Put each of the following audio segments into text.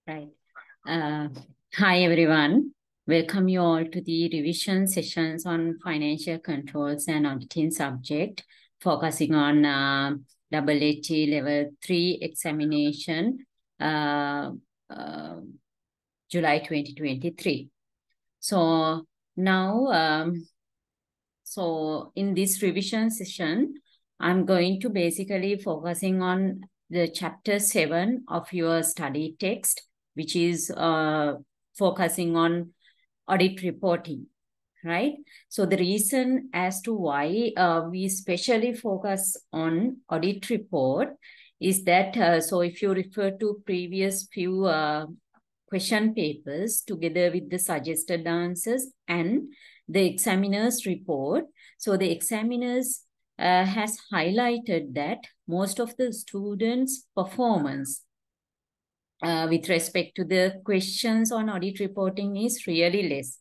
Right. Hi, everyone. Welcome you all to the revision sessions on financial controls and auditing subject, focusing on AAT Level 3 examination, July 2023. So now, so in this revision session, I'm going to basically focusing on the chapter 7 of your study text, which is focusing on audit reporting, right? So the reason as to why we specially focus on audit report is that, so if you refer to previous few question papers together with the suggested answers and the examiner's report, so the examiners has highlighted that most of the students' performance with respect to the questions on audit reporting is really less,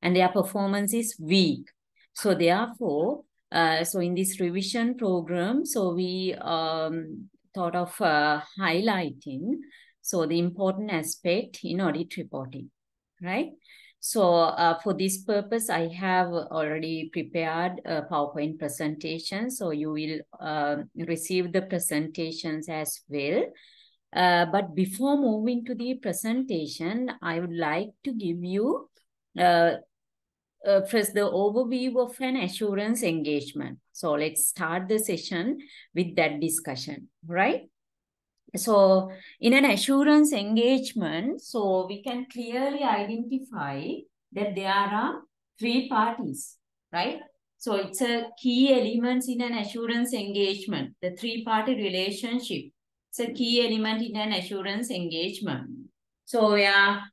and their performance is weak. So therefore, so in this revision program, so we thought of highlighting so the important aspect in audit reporting, right? So for this purpose, I have already prepared a PowerPoint presentation. So you will receive the presentations as well. But before moving to the presentation, I would like to give you first the overview of an assurance engagement. So let's start the session with that discussion, right? So in an assurance engagement, so we can clearly identify that there are three parties, right? So it's a key element in an assurance engagement, the three-party relationship. It's a key element in an assurance engagement. So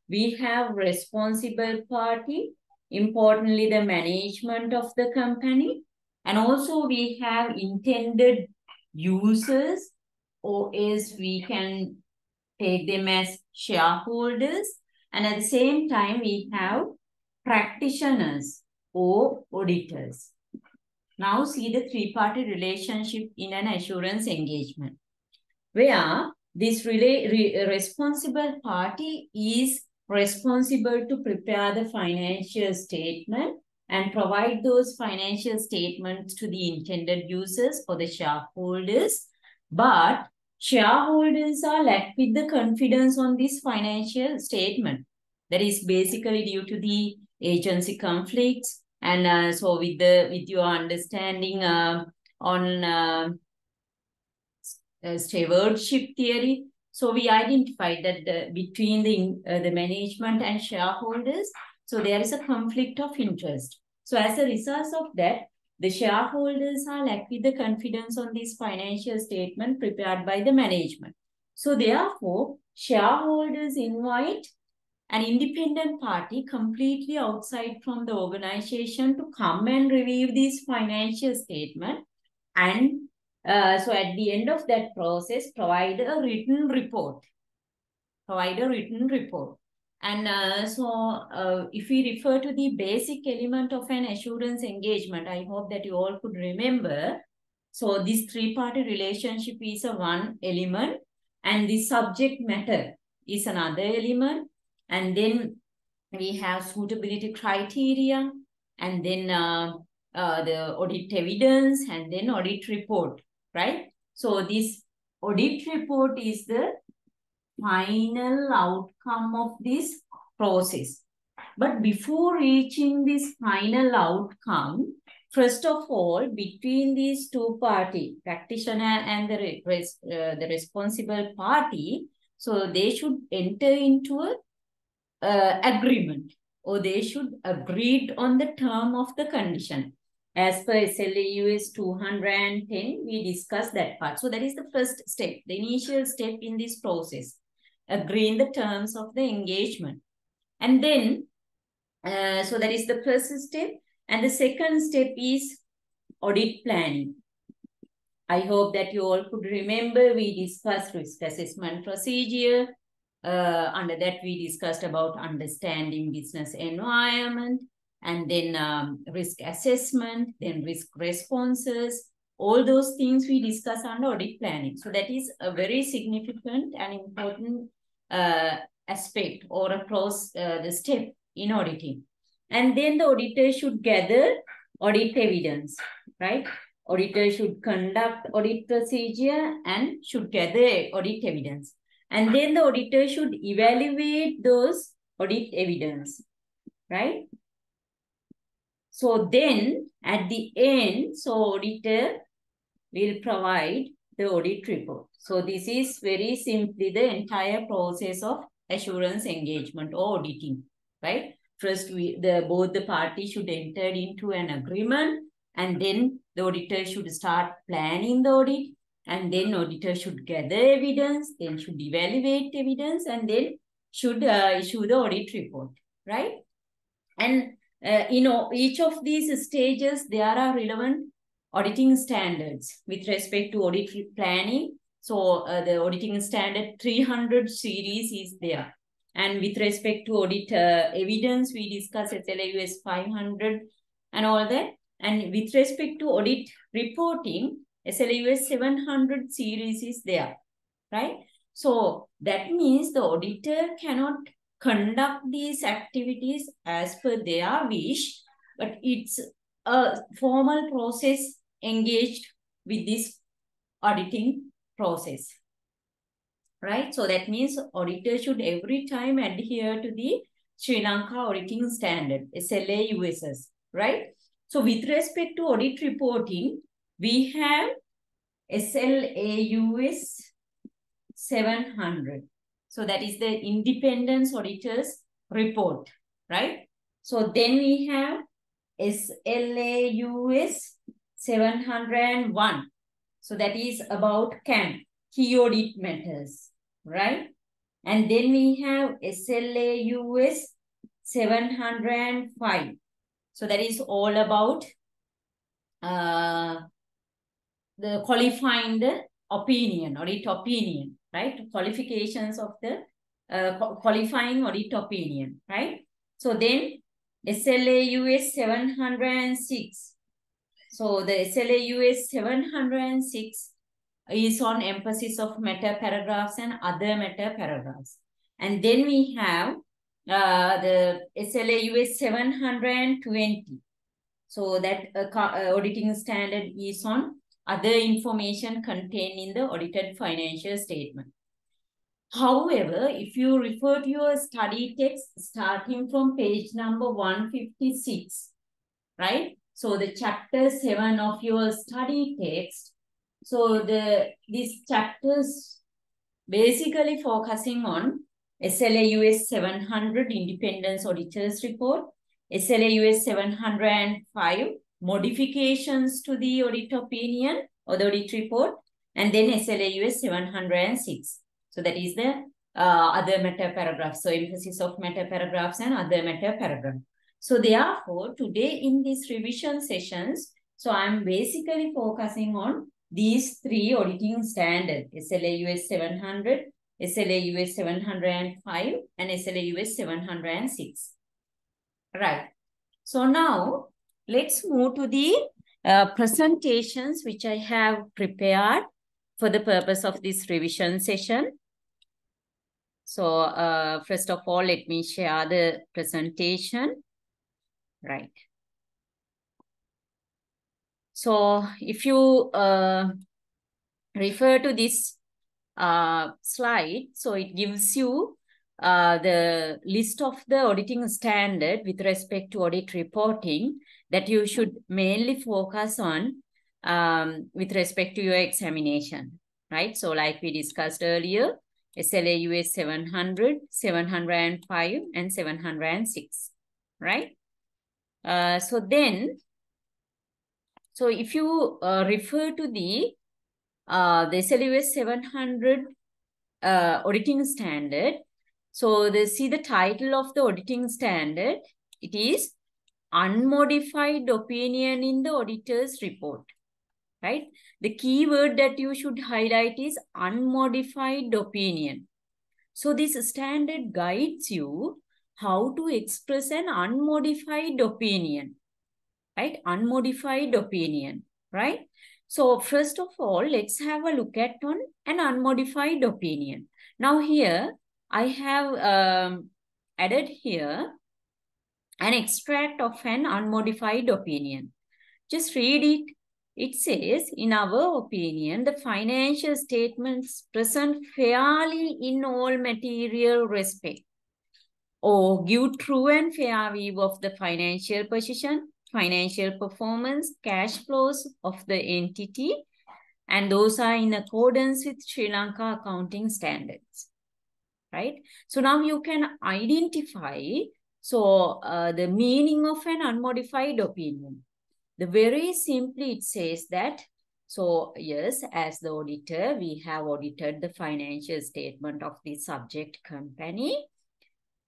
we have responsible party, importantly the management of the company, and also we have intended users, or as we can take them as shareholders, and at the same time we have practitioners or auditors. Now see the three-party relationship in an assurance engagement, where this responsible party is responsible to prepare the financial statement and provide those financial statements to the intended users or the shareholders. But shareholders are left with the confidence on this financial statement. That is basically due to the agency conflicts. And so with your understanding on stewardship theory, so we identified that between the management and shareholders, so there is a conflict of interest. So as a result of that, the shareholders are left with the confidence on this financial statement prepared by the management. So therefore, shareholders invite an independent party completely outside from the organization to come and review this financial statement, and so at the end of that process, provide a written report. And so if we refer to the basic element of an assurance engagement, I hope that you all could remember. So this three-party relationship is a one element, and the subject matter is another element. And then we have suitability criteria, and then the audit evidence, and then audit report, right? So this audit report is the final outcome of this process. But before reaching this final outcome, first of all, between these two parties, practitioner and the responsible party, so they should enter into a agreement, or they should agree on the term of the condition. As per SLA US 210, we discussed that part. So that is the first step, the initial step in this process, agreeing the terms of the engagement. And then, so that is the first step. And the second step is audit planning. I hope that you all could remember, we discussed risk assessment procedure. Under that, we discussed about understanding business environment, and then risk assessment, then risk responses. All those things we discuss under audit planning. So that is a very significant and important aspect or across the step in auditing. And then the auditor should gather audit evidence, right? Auditor should conduct audit procedure and should gather audit evidence. And then the auditor should evaluate those audit evidence, right? So then at the end, so auditor will provide the audit report. So this is very simply the entire process of assurance engagement or auditing, right? First, both the parties should enter into an agreement, and then the auditor should start planning the audit, and then auditor should gather evidence, then should evaluate evidence, and then should issue the audit report, right? And each of these stages, there are relevant auditing standards with respect to audit planning. So the auditing standard 300 series is there. And with respect to audit evidence, we discuss SLAUS 500 and all that. And with respect to audit reporting, SLAUS 700 series is there, right? So that means the auditor cannot conduct these activities as per their wish, but it's a formal process engaged with this auditing process, right? So that means auditor should every time adhere to the Sri Lanka auditing standard, SLAUSS, right? So with respect to audit reporting, we have SLAUS 700. So that is the Independence Auditor's Report, right? So then we have SLAUS 701. So that is about CAM, Key Audit Matters, right? And then we have SLAUS 705. So that is all about the qualifying the opinion, audit opinion, right? Qualifications of the qualifying audit opinion, right? So then SLAUS 706. So the SLAUS 706 is on emphasis of meta paragraphs and other meta paragraphs. And then we have the SLAUS 720. So that auditing standard is on other information contained in the audited financial statement. However, if you refer to your study text starting from page number 156, right? So the chapter 7 of your study text. So these chapters basically focusing on SLAUS 700 Independence Auditor's Report, SLAUS 705 modifications to the audit opinion or the audit report, and then SLAUS 706. So that is the other meta paragraphs. So emphasis of meta paragraphs and other meta paragraph. So therefore, today in these revision sessions, so I'm basically focusing on these three auditing standards, SLAUS 700, SLAUS 705, and SLAUS 706. Right. So now, let's move to the presentations which I have prepared for the purpose of this revision session. So first of all, let me share the presentation. Right. So if you refer to this slide, so it gives you the list of the auditing standard with respect to audit reporting that you should mainly focus on with respect to your examination, right? So like we discussed earlier, SLAUS 700, 705, and 706, right? So if you refer to the SLAUS 700 auditing standard, so see the title of the auditing standard, it is unmodified opinion in the auditor's report, right? The key word that you should highlight is unmodified opinion. So this standard guides you how to express an unmodified opinion, right? Unmodified opinion, right? So first of all, let's have a look at an unmodified opinion. Now here, I have added here an extract of an unmodified opinion. Just read it. It says, in our opinion, the financial statements present fairly in all material respect, or give true and fair view of the financial position, financial performance, cash flows of the entity, and those are in accordance with Sri Lanka accounting standards, right? So now you can identify the meaning of an unmodified opinion. The very simply it says that, so yes, as the auditor, we have audited the financial statement of the subject company,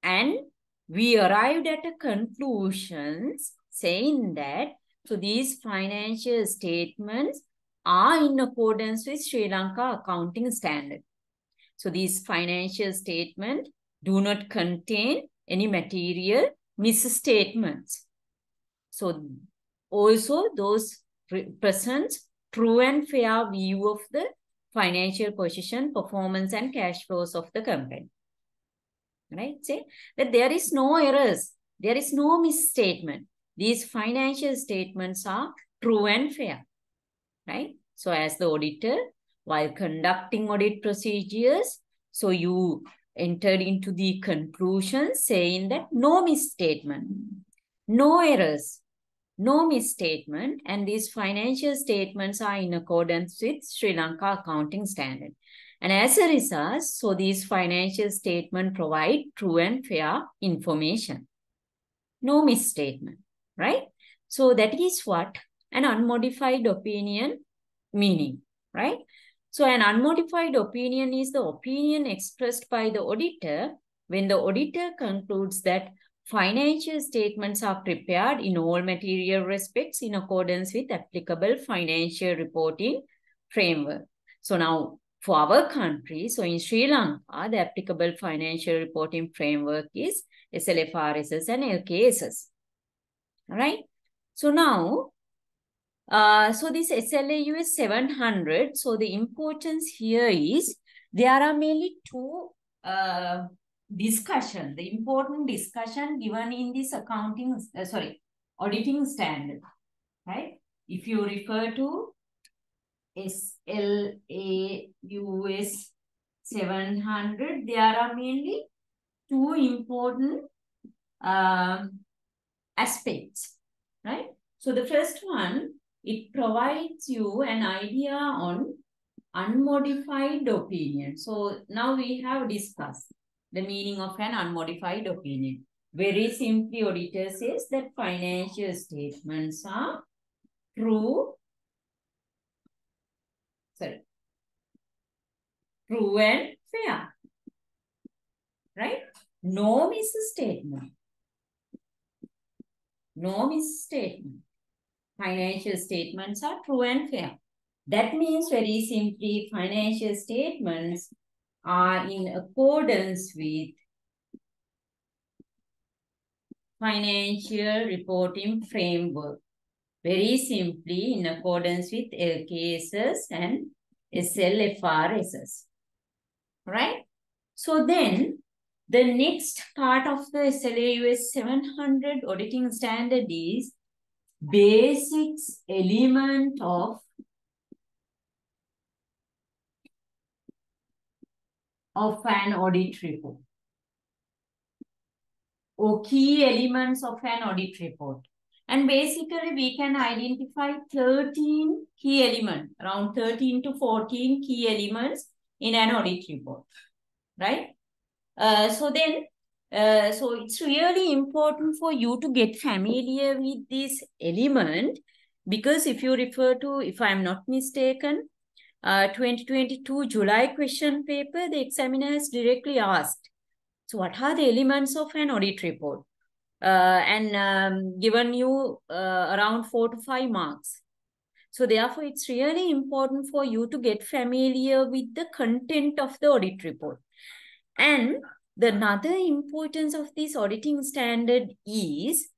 and we arrived at a conclusion saying that, so these financial statements are in accordance with Sri Lanka accounting standard. So these financial statements do not contain any material misstatements. So also those present true and fair view of the financial position, performance and cash flows of the company. Right? Say that there is no errors, there is no misstatement. These financial statements are true and fair. Right? So as the auditor, while conducting audit procedures, so you entered into the conclusion saying that no misstatement, no errors, no misstatement, and these financial statements are in accordance with Sri Lanka accounting standard. And as a result, so these financial statements provide true and fair information. No misstatement, right? So that is what an unmodified opinion meaning, right? So an unmodified opinion is the opinion expressed by the auditor when the auditor concludes that financial statements are prepared in all material respects in accordance with applicable financial reporting framework. So now for our country, so in Sri Lanka, the applicable financial reporting framework is SLFRSs and LKSs. All right. So now, so this SLAUS 700, so the importance here is there are mainly two discussion, the important discussion given in this auditing standard, right? If you refer to SLAUS 700, there are mainly two important aspects, right? So the first one, it provides you an idea on unmodified opinion. So now we have discussed the meaning of an unmodified opinion. Very simply, auditor says that financial statements are true and fair, right? No misstatement. No misstatement. Financial statements are true and fair. That means very simply, financial statements are in accordance with financial reporting framework. Very simply, in accordance with LKSs and SLFRSs. Right? So then, the next part of the SLAUS 700 auditing standard is basics element of an audit report, or key elements of an audit report. And basically, we can identify 13 key elements, around 13 to 14 key elements in an audit report, right? So it's really important for you to get familiar with this element, because if you refer to, if I'm not mistaken, 2022 July question paper, the examiner has directly asked, so what are the elements of an audit report? And given you around 4 to 5 marks. So therefore, it's really important for you to get familiar with the content of the audit report. And the another importance of this auditing standard is,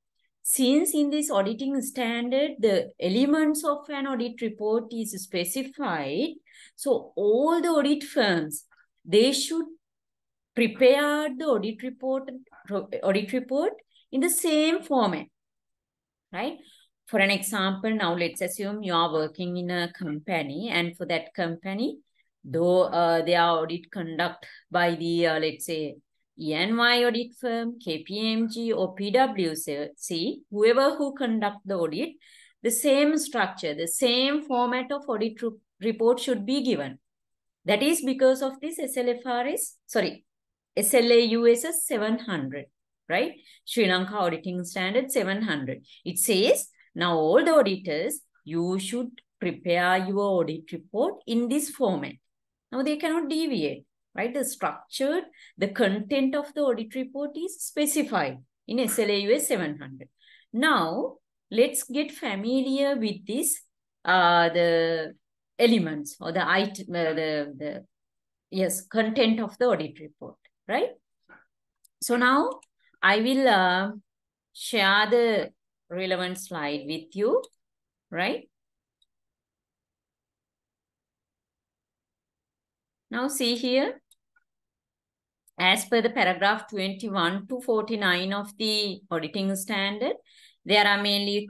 since in this auditing standard, the elements of an audit report is specified, so all the audit firms, they should prepared the audit report in the same format, right? For an example, now let's assume you are working in a company, and for that company, though they are audit conducted by the, let's say, E&Y audit firm, KPMG or PwC, whoever who conduct the audit, the same structure, the same format of audit report should be given. That is because of this SLAUS 700, right? Sri Lanka Auditing Standard 700. It says, now all the auditors, you should prepare your audit report in this format. Now they cannot deviate, right? The structure, the content of the audit report is specified in SLAUS 700. Now, let's get familiar with this, the elements or the item, content of the audit report, right? So now I will share the relevant slide with you, right? Now see here, as per the paragraph 21 to 49 of the auditing standard, there are mainly,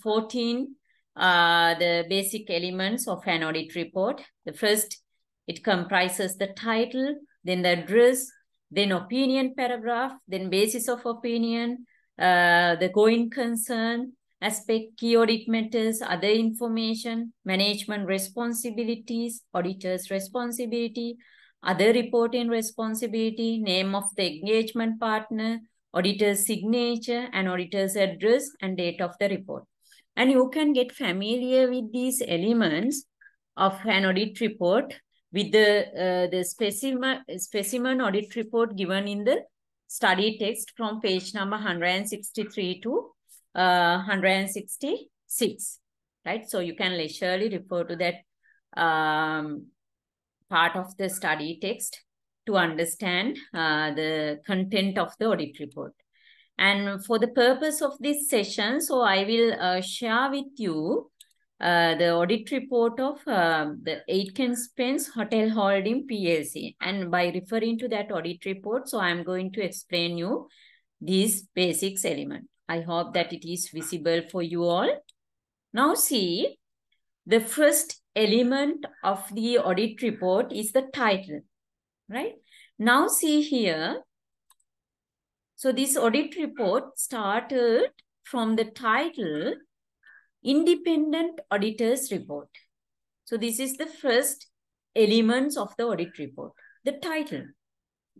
14 the basic elements of an audit report. The first, it comprises the title, then the address, then opinion paragraph, then basis of opinion, the going concern, aspect, key audit matters, other information, management responsibilities, auditor's responsibility, other reporting responsibility, name of the engagement partner, auditor's signature, and auditor's address and date of the report. And you can get familiar with these elements of an audit report with the specimen audit report given in the study text from page number 163 to 166, right? So you can leisurely refer to that part of the study text to understand the content of the audit report. And for the purpose of this session, so I will share with you the audit report of the Aitken Spence Hotel Holding PLC. And by referring to that audit report, so I'm going to explain you these basics element. I hope that it is visible for you all. Now see, the first element of the audit report is the title, right? Now see here, so this audit report started from the title, Independent Auditor's Report. So this is the first elements of the audit report, the title,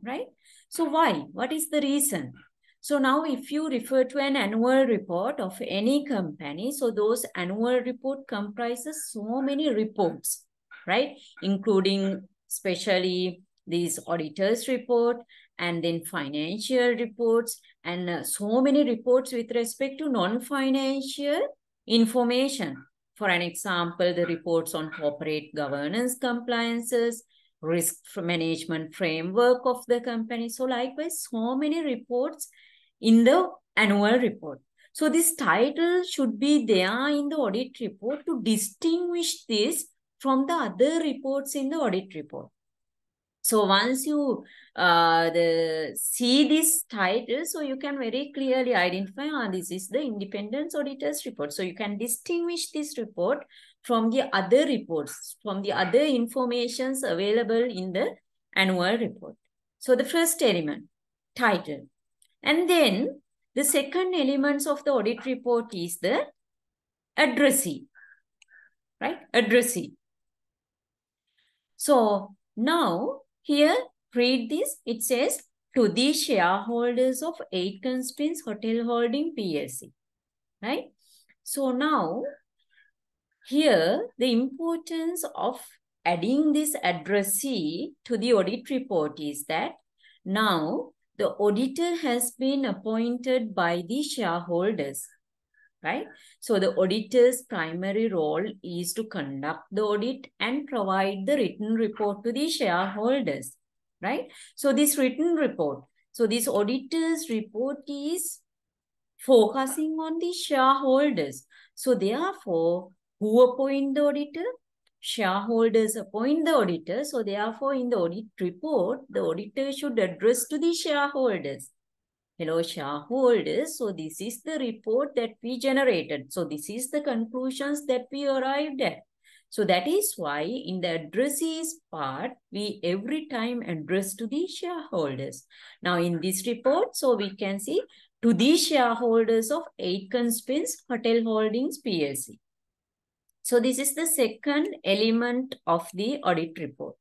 right? So why? What is the reason? So now if you refer to an annual report of any company, so those annual report comprises so many reports, right? Including especially these auditor's report, and then financial reports, and so many reports with respect to non-financial information. For an example, the reports on corporate governance compliances, risk management framework of the company. So likewise, so many reports in the annual report. So this title should be there in the audit report to distinguish this from the other reports in the audit report. So once you see this title, so you can very clearly identify, this is the Independent Auditor's Report. So you can distinguish this report from the other reports, from the other informations available in the annual report. So the first element, title. And then the second elements of the audit report is the addressee, right? Addressee. So now, here, read this. It says, to the shareholders of Aitken Spence Hotel Holding PLC, right? So now, here, the importance of adding this addressee to the audit report is that now the auditor has been appointed by the shareholders, right? So the auditor's primary role is to conduct the audit and provide the written report to the shareholders, right? So this written report, so this auditor's report is focusing on the shareholders. So therefore, who appoint the auditor? shareholders appoint the auditor. So therefore, in the audit report, the auditor should address to the shareholders. Hello, shareholders. So this is the report that we generated. So this is the conclusions that we arrived at. So that is why in the addressees part, we every time address to the shareholders. Now in this report, so we can see to the shareholders of 8 Spence Hotel Holdings PLC. So this is the second element of the audit report.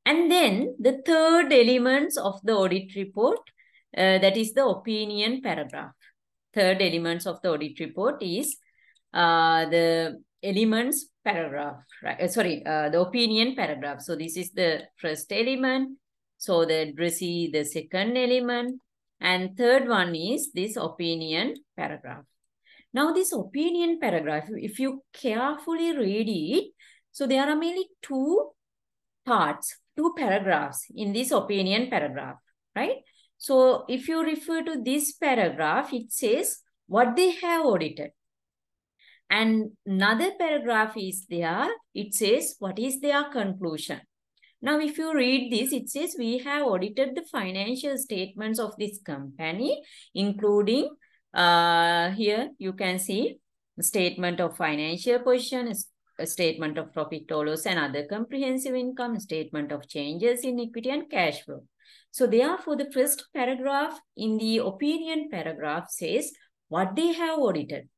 And then the third elements of the audit report, that is the opinion paragraph. Third elements of the audit report is the elements paragraph, right? The opinion paragraph. So this is the first element. So the addressee, the second element. And third one is this opinion paragraph. Now this opinion paragraph, if you carefully read it, so there are mainly 2 parts, 2 paragraphs in this opinion paragraph, right? So if you refer to this paragraph, it says what they have audited. And another paragraph is there, it says what is their conclusion. Now, if you read this, it says we have audited the financial statements of this company, including here you can see statement of financial position, a statement of profit or loss and other comprehensive income, statement of changes in equity and cash flow. So therefore, the first paragraph in the opinion paragraph says what they have audited.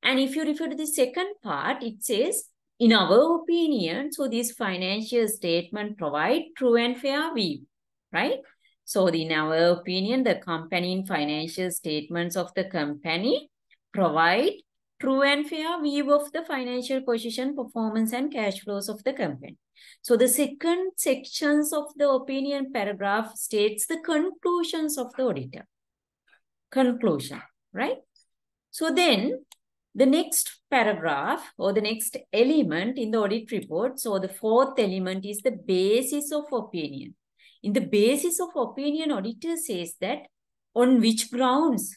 And if you refer to the second part, it says, in our opinion, so this financial statement provide true and fair view, right? So in our opinion, the accompanying financial statements of the company provide true and fair view of the financial position, performance and cash flows of the company. So the second sections of the opinion paragraph states the conclusions of the auditor. Conclusion, right? So then the next paragraph or the next element in the audit report, so the fourth element is the basis of opinion. In the basis of opinion, auditor says that on which grounds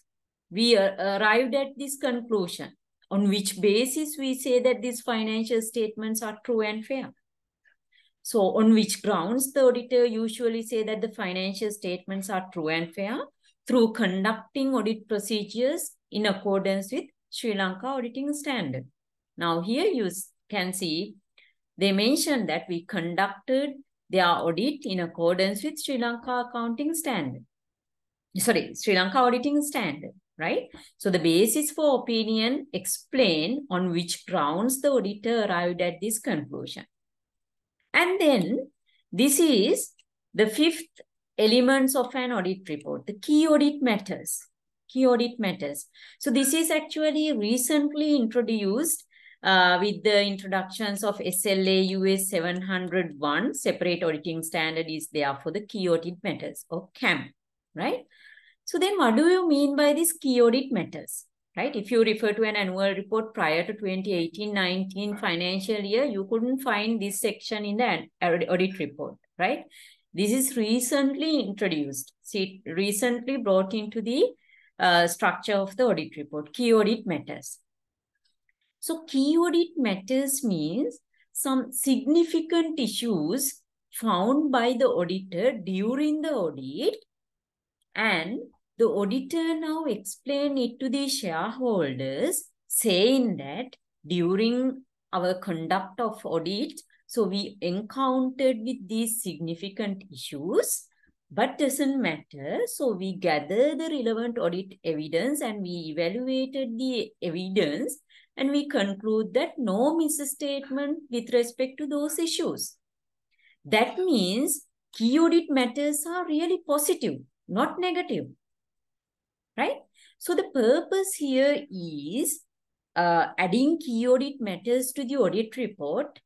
we arrived at this conclusion, on which basis we say that these financial statements are true and fair. So on which grounds the auditor usually say that the financial statements are true and fair? Through conducting audit procedures in accordance with Sri Lanka auditing standard. Now here you can see they mentioned that we conducted their audit in accordance with Sri Lanka accounting standard. Sri Lanka auditing standard, right? So the basis for opinion explain on which grounds the auditor arrived at this conclusion. And then this is the fifth elements of an audit report, the key audit matters. Key audit matters. So this is actually recently introduced with the introductions of SLA US 701, separate auditing standard is there for the key audit matters or CAM, right? So then what do you mean by this key audit matters, right? If you refer to an annual report prior to 2018-19 financial year, you couldn't find this section in the audit report, right? This is recently introduced, see, recently brought into the structure of the audit report, key audit matters. So key audit matters means some significant issues found by the auditor during the audit, and the auditor now explain it to the shareholders, saying that during our conduct of audit, so we encountered with these significant issues, but doesn't matter. So we gather the relevant audit evidence and we evaluated the evidence and we conclude that no misstatement with respect to those issues. That means key audit matters are really positive, not negative, right? So the purpose here is adding key audit matters to the audit report.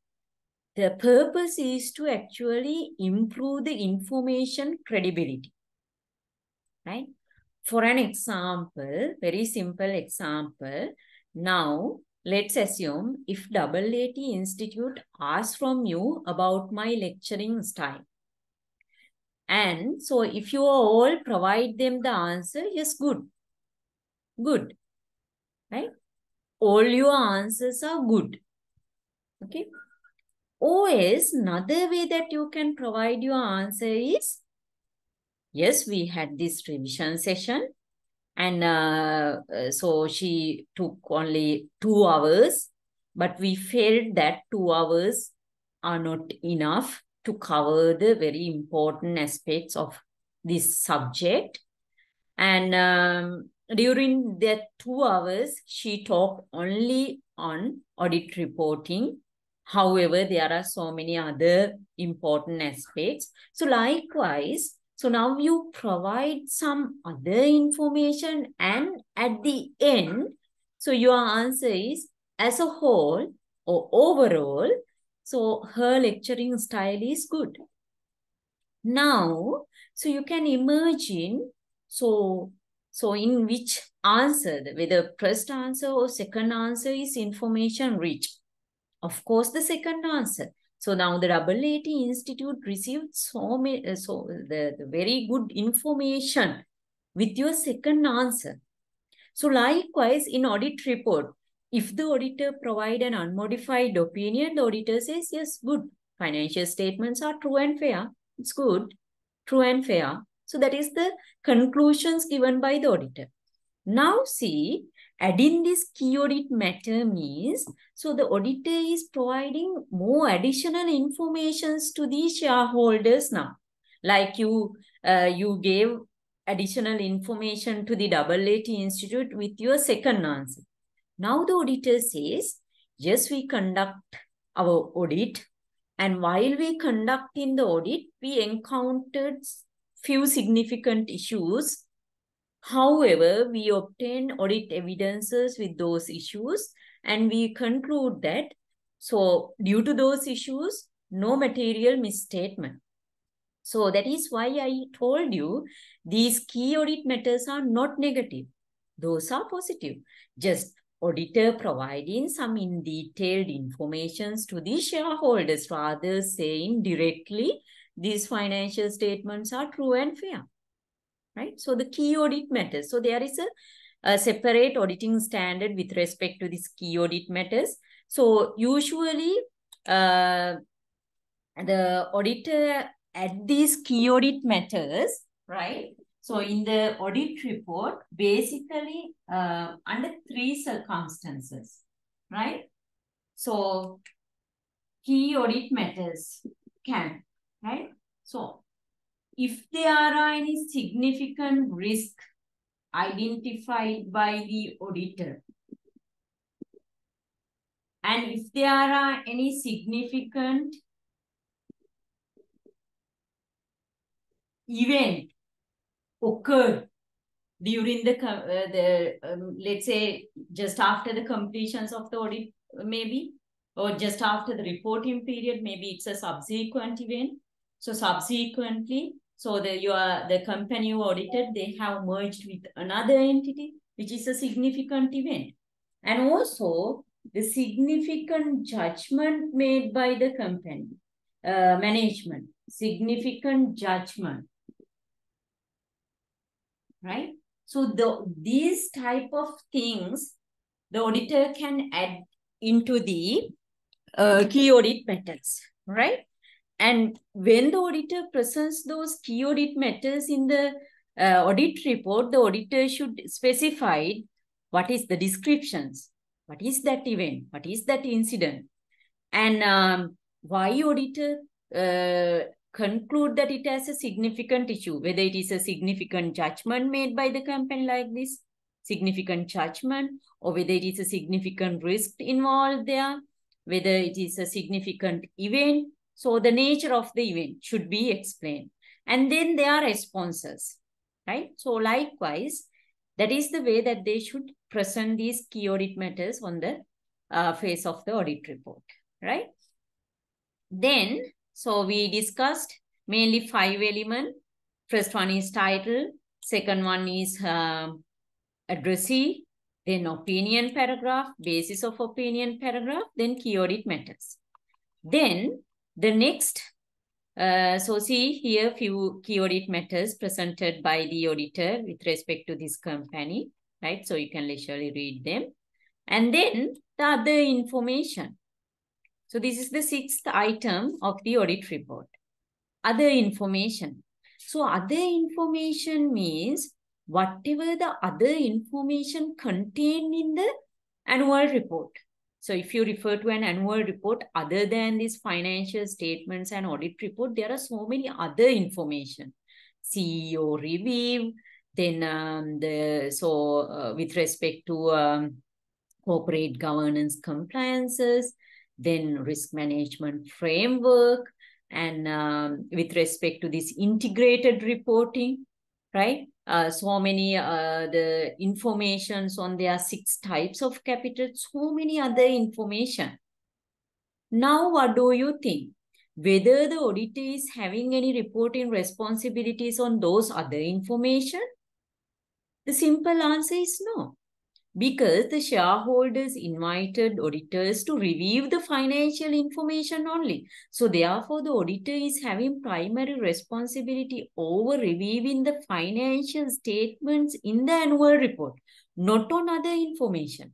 The purpose is to actually improve the information credibility, right? For an example, very simple example. Now, let's assume if AAT Institute asks from you about my lecturing style. And so if you all provide them the answer, yes, good. Good, right? All your answers are good. Okay. Or else, another way that you can provide your answer is, yes, we had this revision session, and so she took only 2 hours, but we felt that 2 hours are not enough to cover the very important aspects of this subject. And during that 2 hours, she talked only on audit reporting. However, there are so many other important aspects. So likewise, so now you provide some other information, and at the end, so your answer is as a whole or overall. So her lecturing style is good. Now, so you can imagine, so in which answer, whether first answer or second answer is information rich. Of course, the second answer. So now the AAT Institute received the very good information with your second answer. So likewise, in audit report, if the auditor provide an unmodified opinion, the auditor says, yes, good. Financial statements are true and fair. It's good, true and fair. So that is the conclusions given by the auditor. Now see, adding this key audit matter means, so the auditor is providing more additional informations to the shareholders now. Like you gave additional information to the AAT Institute with your second answer. Now the auditor says, yes, we conduct our audit. And while we conducting the audit, we encountered few significant issues. However, we obtain audit evidences with those issues, and we conclude that, so due to those issues, no material misstatement. So that is why I told you these key audit matters are not negative. Those are positive. Just auditor providing some in detailed informations to the shareholders, rather saying directly these financial statements are true and fair. Right? So the key audit matters. So there is a separate auditing standard with respect to these key audit matters. So usually the auditor at these key audit matters, right? So in the audit report, basically under 3 circumstances, right? So key audit matters can, right? So if there are any significant risk identified by the auditor, and if there are any significant event occurred during the let's say just after the completions of the audit, maybe, or just after the reporting period, maybe it's a subsequent event. So subsequently, so the company you audited, they have merged with another entity, which is a significant event. And also the significant judgment made by the company, management, significant judgment, right? So these type of things, the auditor can add into the key audit matters, right? And when the auditor presents those key audit matters in the audit report, the auditor should specify what is the descriptions, what is that event, what is that incident, and why auditor conclude that it has a significant issue, whether it is a significant judgment made by the company like this, significant judgment, or whether it is a significant risk involved there, whether it is a significant event. So the nature of the event should be explained. And then there are responses, right? So likewise, that is the way that they should present these key audit matters on the face of the audit report, right? Then, so we discussed mainly 5 elements. First one is title. Second one is addressee. Then opinion paragraph, basis of opinion paragraph, then key audit matters. Then the next, so see here few key audit matters presented by the auditor with respect to this company, right? So you can leisurely read them. And then the other information. So this is the sixth item of the audit report. Other information. So other information means whatever the other information contained in the annual report. So if you refer to an annual report, other than these financial statements and audit report, there are so many other information. CEO review, then with respect to corporate governance compliances, then risk management framework, and with respect to this integrated reporting, right? So many the informations on their 6 types of capital, so many other information. Now, what do you think? Whether the auditor is having any reporting responsibilities on those other information? The simple answer is no. Because the shareholders invited auditors to review the financial information only. So therefore, the auditor is having primary responsibility over reviewing the financial statements in the annual report, not on other information.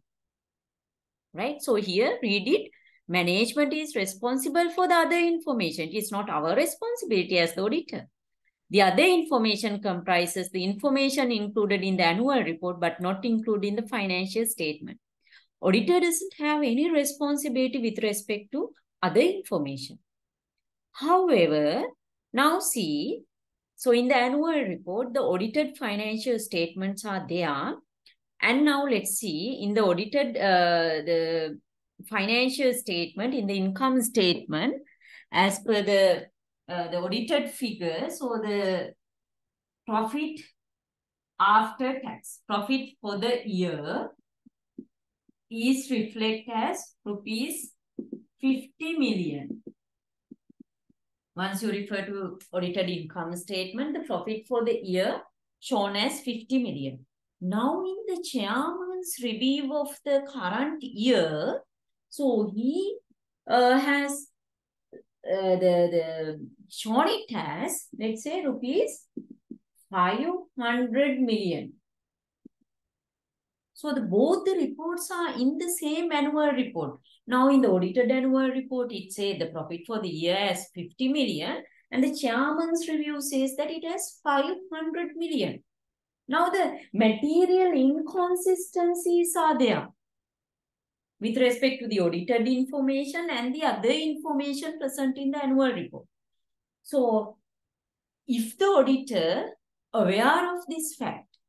Right? So here, read it. Management is responsible for the other information. It is not our responsibility as the auditor. The other information comprises the information included in the annual report, but not included in the financial statement. Auditor doesn't have any responsibility with respect to other information. However, now see, so in the annual report, the audited financial statements are there. And now let's see, in the audited, the financial statement, in the income statement, as per the audited figure, so the profit after tax, profit for the year is reflected as rupees 50 million. Once you refer to audited income statement, the profit for the year shown as 50 million. Now in the chairman's review of the current year, so he has shown it as, let's say, rupees 500 million. So both the reports are in the same annual report. Now in the audited annual report, it says the profit for the year as 50 million, and the chairman's review says that it has 500 million. Now the material inconsistencies are there with respect to the audited information and the other information present in the annual report. So if the auditor aware of this fact,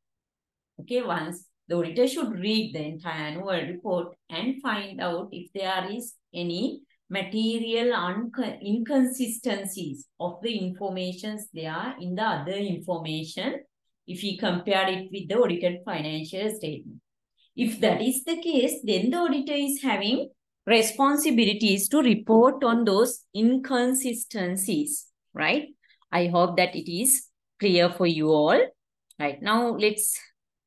okay, once the auditor should read the entire annual report and find out if there is any material inconsistencies of the informations there in the other information, if we compare it with the audited financial statement. If that is the case, then the auditor is having responsibilities to report on those inconsistencies, right? I hope that it is clear for you all. Right, now let's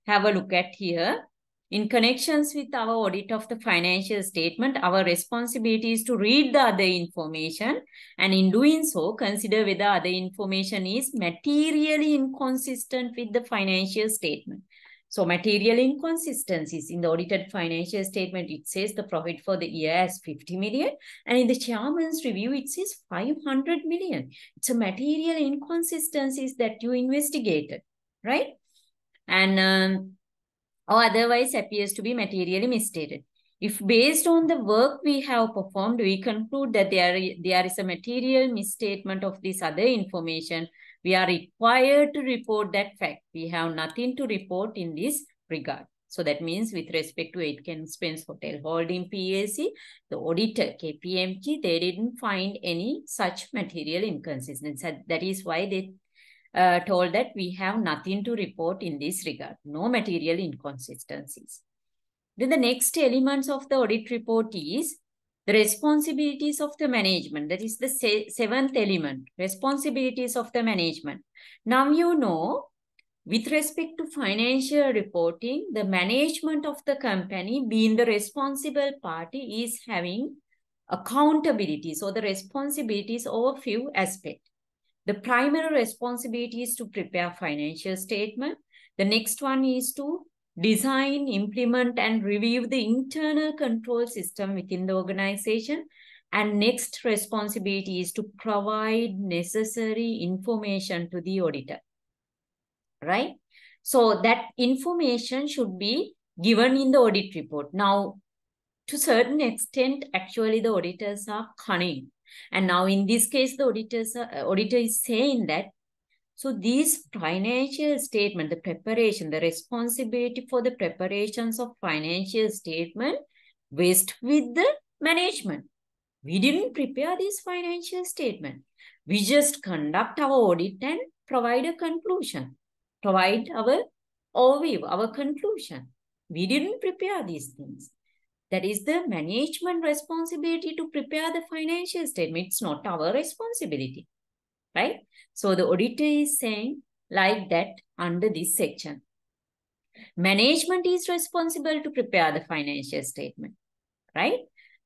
have a look at here. In connections with our audit of the financial statement, our responsibility is to read the other information, and in doing so, consider whether other information is materially inconsistent with the financial statement. So material inconsistencies in the audited financial statement, it says the profit for the year as 50 million. And in the chairman's review, it says 500 million. It's a material inconsistencies that you investigated, right? And or otherwise appears to be materially misstated. If based on the work we have performed, we conclude that there is a material misstatement of this other information, we are required to report that fact. We have nothing to report in this regard. So that means with respect to 8 Spence Hotel Holding PAC, the auditor KPMG, they didn't find any such material inconsistency. That is why they told that we have nothing to report in this regard. No material inconsistencies. Then the next elements of the audit report is the responsibilities of the management. That is the 7th element, responsibilities of the management. Now you know, with respect to financial reporting, the management of the company, being the responsible party, is having accountability. So the responsibilities over few aspects. The primary responsibility is to prepare financial statement. The next one is to design, implement, and review the internal control system within the organization. And next responsibility is to provide necessary information to the auditor, right? So that information should be given in the audit report. Now, to a certain extent, actually the auditors are cunning. And now in this case, the auditor is saying that, so these financial statement, the preparation, the responsibility for the preparations of financial statement rests with the management. We didn't prepare this financial statement. We just conduct our audit and provide a conclusion, provide our overview, our conclusion. We didn't prepare these things. That is the management responsibility to prepare the financial statement. It's not our responsibility, right? So the auditor is saying like that under this section. Management is responsible to prepare the financial statement, right?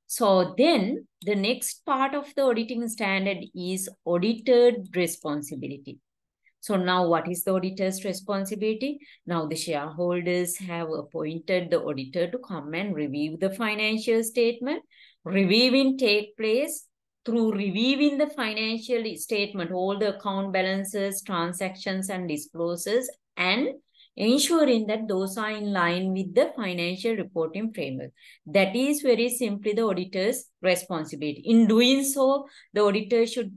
So then the next part of the auditing standard is audited responsibility. So now what is the auditor's responsibility? Now the shareholders have appointed the auditor to come and review the financial statement. Reviewing take place through reviewing the financial statement, all the account balances, transactions and disclosures, and ensuring that those are in line with the financial reporting framework. That is very simply the auditor's responsibility. In doing so, the auditor should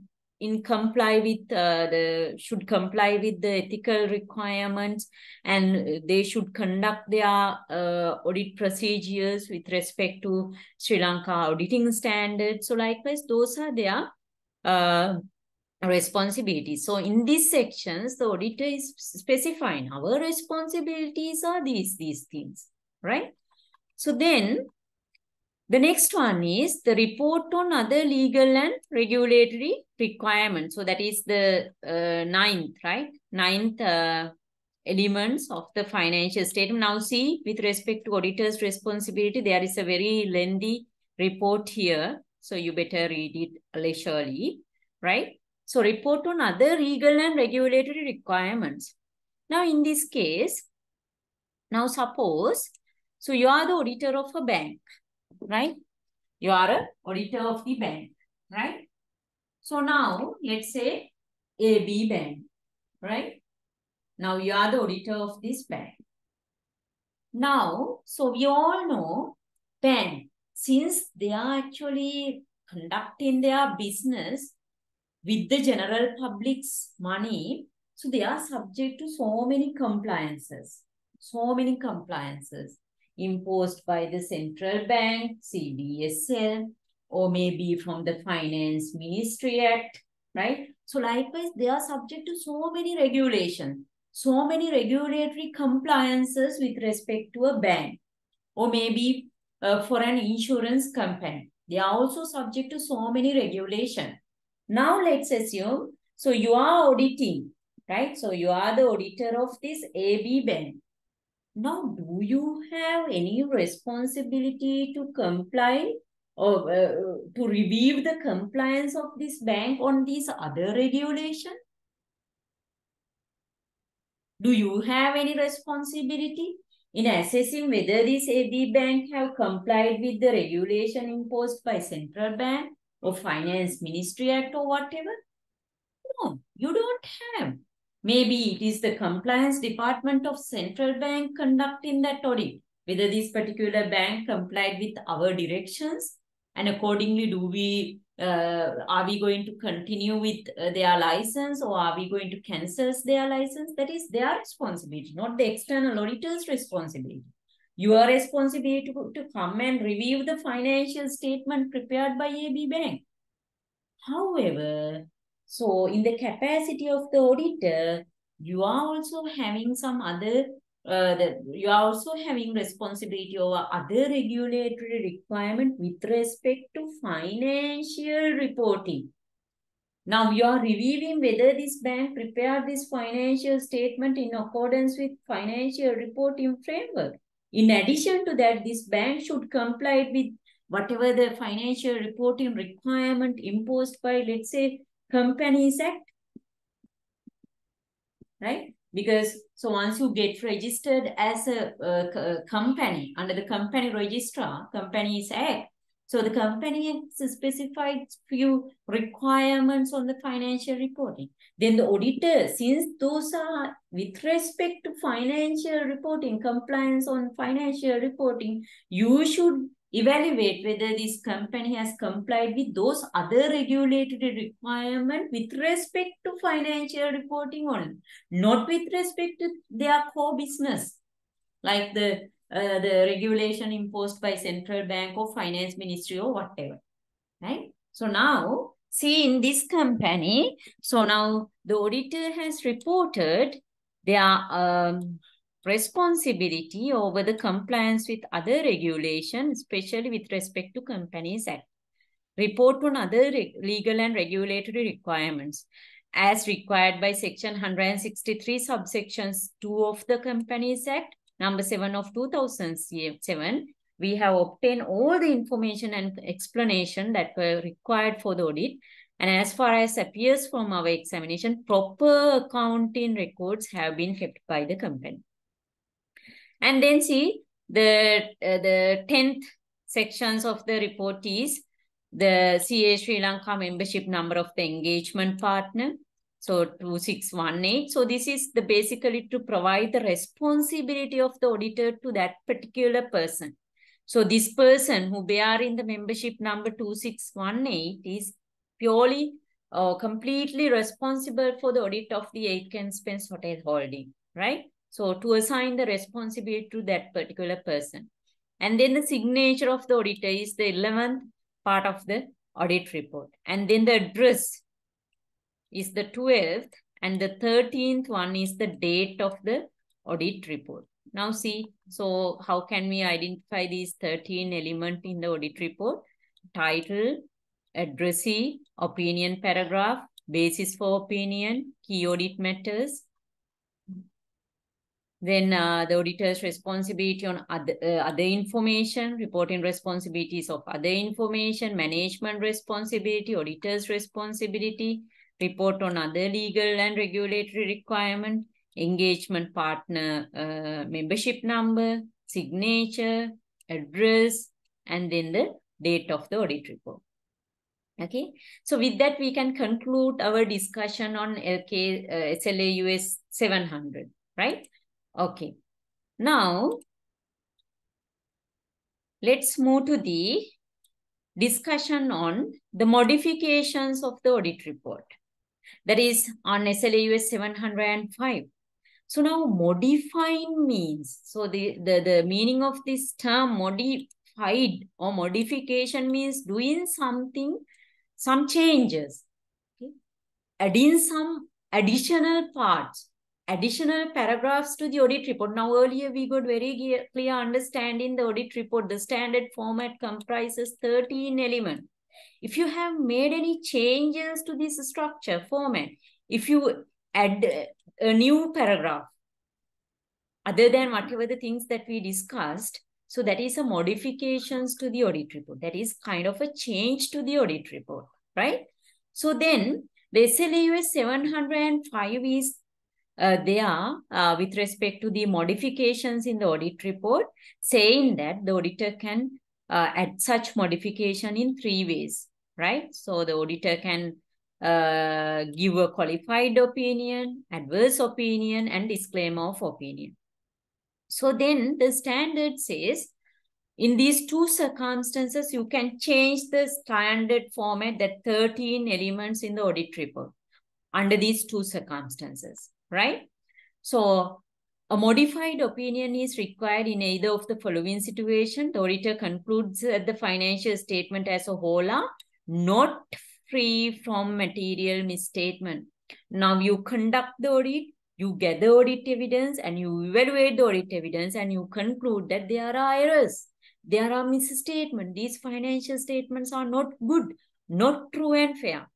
comply with the ethical requirements, and they should conduct their audit procedures with respect to Sri Lanka auditing standards. So likewise, those are their responsibilities. So in these sections, the auditor is specifying our responsibilities are these things, right? So then the next one is the report on other legal and regulatory requirements. So that is the ninth, right? Ninth elements of the financial statement. Now see, with respect to auditor's responsibility, there is a very lengthy report here. So you better read it leisurely, right? So report on other legal and regulatory requirements. Now in this case, now suppose, so you are the auditor of a bank, right? You are an auditor of the bank, right? So now let's say AB Bank, right? Now you are the auditor of this bank. Now, so we all know bank, since they are actually conducting their business with the general public's money, so they are subject to so many compliances imposed by the central bank, CBSL, or maybe from the Finance Ministry Act, right? So likewise, they are subject to so many regulations, so many regulatory compliances with respect to a bank, or maybe for an insurance company. They are also subject to so many regulations. Now let's assume, so you are auditing, right? So you are the auditor of this AB Bank. Now, do you have any responsibility to comply or to review the compliance of this bank on these other regulations? Do you have any responsibility in assessing whether this AB Bank have complied with the regulation imposed by Central Bank or Finance Ministry Act or whatever? No, you don't have. Maybe it is the compliance department of Central Bank conducting that audit, whether this particular bank complied with our directions, and accordingly are we going to continue with their license, or are we going to cancel their license? That is their responsibility, not the external auditor's responsibility. Your responsibility to come and review the financial statement prepared by AB Bank. However, so in the capacity of the auditor, you are also having some other, you are also having responsibility over other regulatory requirement with respect to financial reporting. Now you are reviewing whether this bank prepared this financial statement in accordance with financial reporting framework. In addition to that, this bank should comply with whatever the financial reporting requirement imposed by, let's say, Companies Act, right? Because so once you get registered as a company under the company registrar, Companies Act, So the company has specified few requirements on the financial reporting. Then the auditor, since those are with respect to financial reporting, compliance on financial reporting, you should evaluate whether this company has complied with those other regulatory requirements with respect to financial reporting only, not with respect to their core business, like the regulation imposed by central bank or finance ministry or whatever, right? So now, see in this company, so now the auditor has reported their responsibility over the compliance with other regulations, especially with respect to Companies Act. Report on other legal and regulatory requirements as required by Section 163 subsections 2 of the Companies Act, number 7 of 2007. We have obtained all the information and explanation that were required for the audit. And as far as appears from our examination, proper accounting records have been kept by the company. And then see the 10th sections of the report is the CA Sri Lanka membership number of the engagement partner. So 2618. So this is the basically to provide the responsibility of the auditor to that particular person. So this person who bear in the membership number 2618 is purely completely responsible for the audit of the Aiken Spence Hotel Holding, right? So to assign the responsibility to that particular person. And then the signature of the auditor is the 11th part of the audit report. And then the address is the 12th, and the 13th one is the date of the audit report. Now see, so how can we identify these 13 elements in the audit report? Title, addressee, opinion paragraph, basis for opinion, key audit matters. Then the auditor's responsibility on other information, reporting responsibilities of other information, management responsibility, auditor's responsibility, report on other legal and regulatory requirement, engagement partner membership number, signature, address, and then the date of the audit report. Okay, so with that we can conclude our discussion on SLA US 700, right? Okay, now let's move to the discussion on the modifications of the audit report. That is on SLA US 705. So now modifying means, so the meaning of this term modified or modification means doing something, some changes, okay? Adding some additional parts, additional paragraphs to the audit report. Now earlier we got very clear understanding the audit report. The standard format comprises 13 elements. If you have made any changes to this structure format, if you add a new paragraph, other than whatever the things that we discussed, so that is a modifications to the audit report. That is kind of a change to the audit report, right? So then the SLA US 705 is there with respect to the modifications in the audit report, saying that the auditor can add such modification in 3 ways, right? So the auditor can give a qualified opinion, adverse opinion, and disclaimer of opinion. So then the standard says, in these 2 circumstances, you can change the standard format, that 13 elements in the audit report under these 2 circumstances, right? So a modified opinion is required in either of the following situation. The auditor concludes that the financial statement as a whole are not free from material misstatement. Now you conduct the audit, you gather audit evidence, and you evaluate the audit evidence, and you conclude that there are errors, there are misstatements. These financial statements are not good, not true and fair.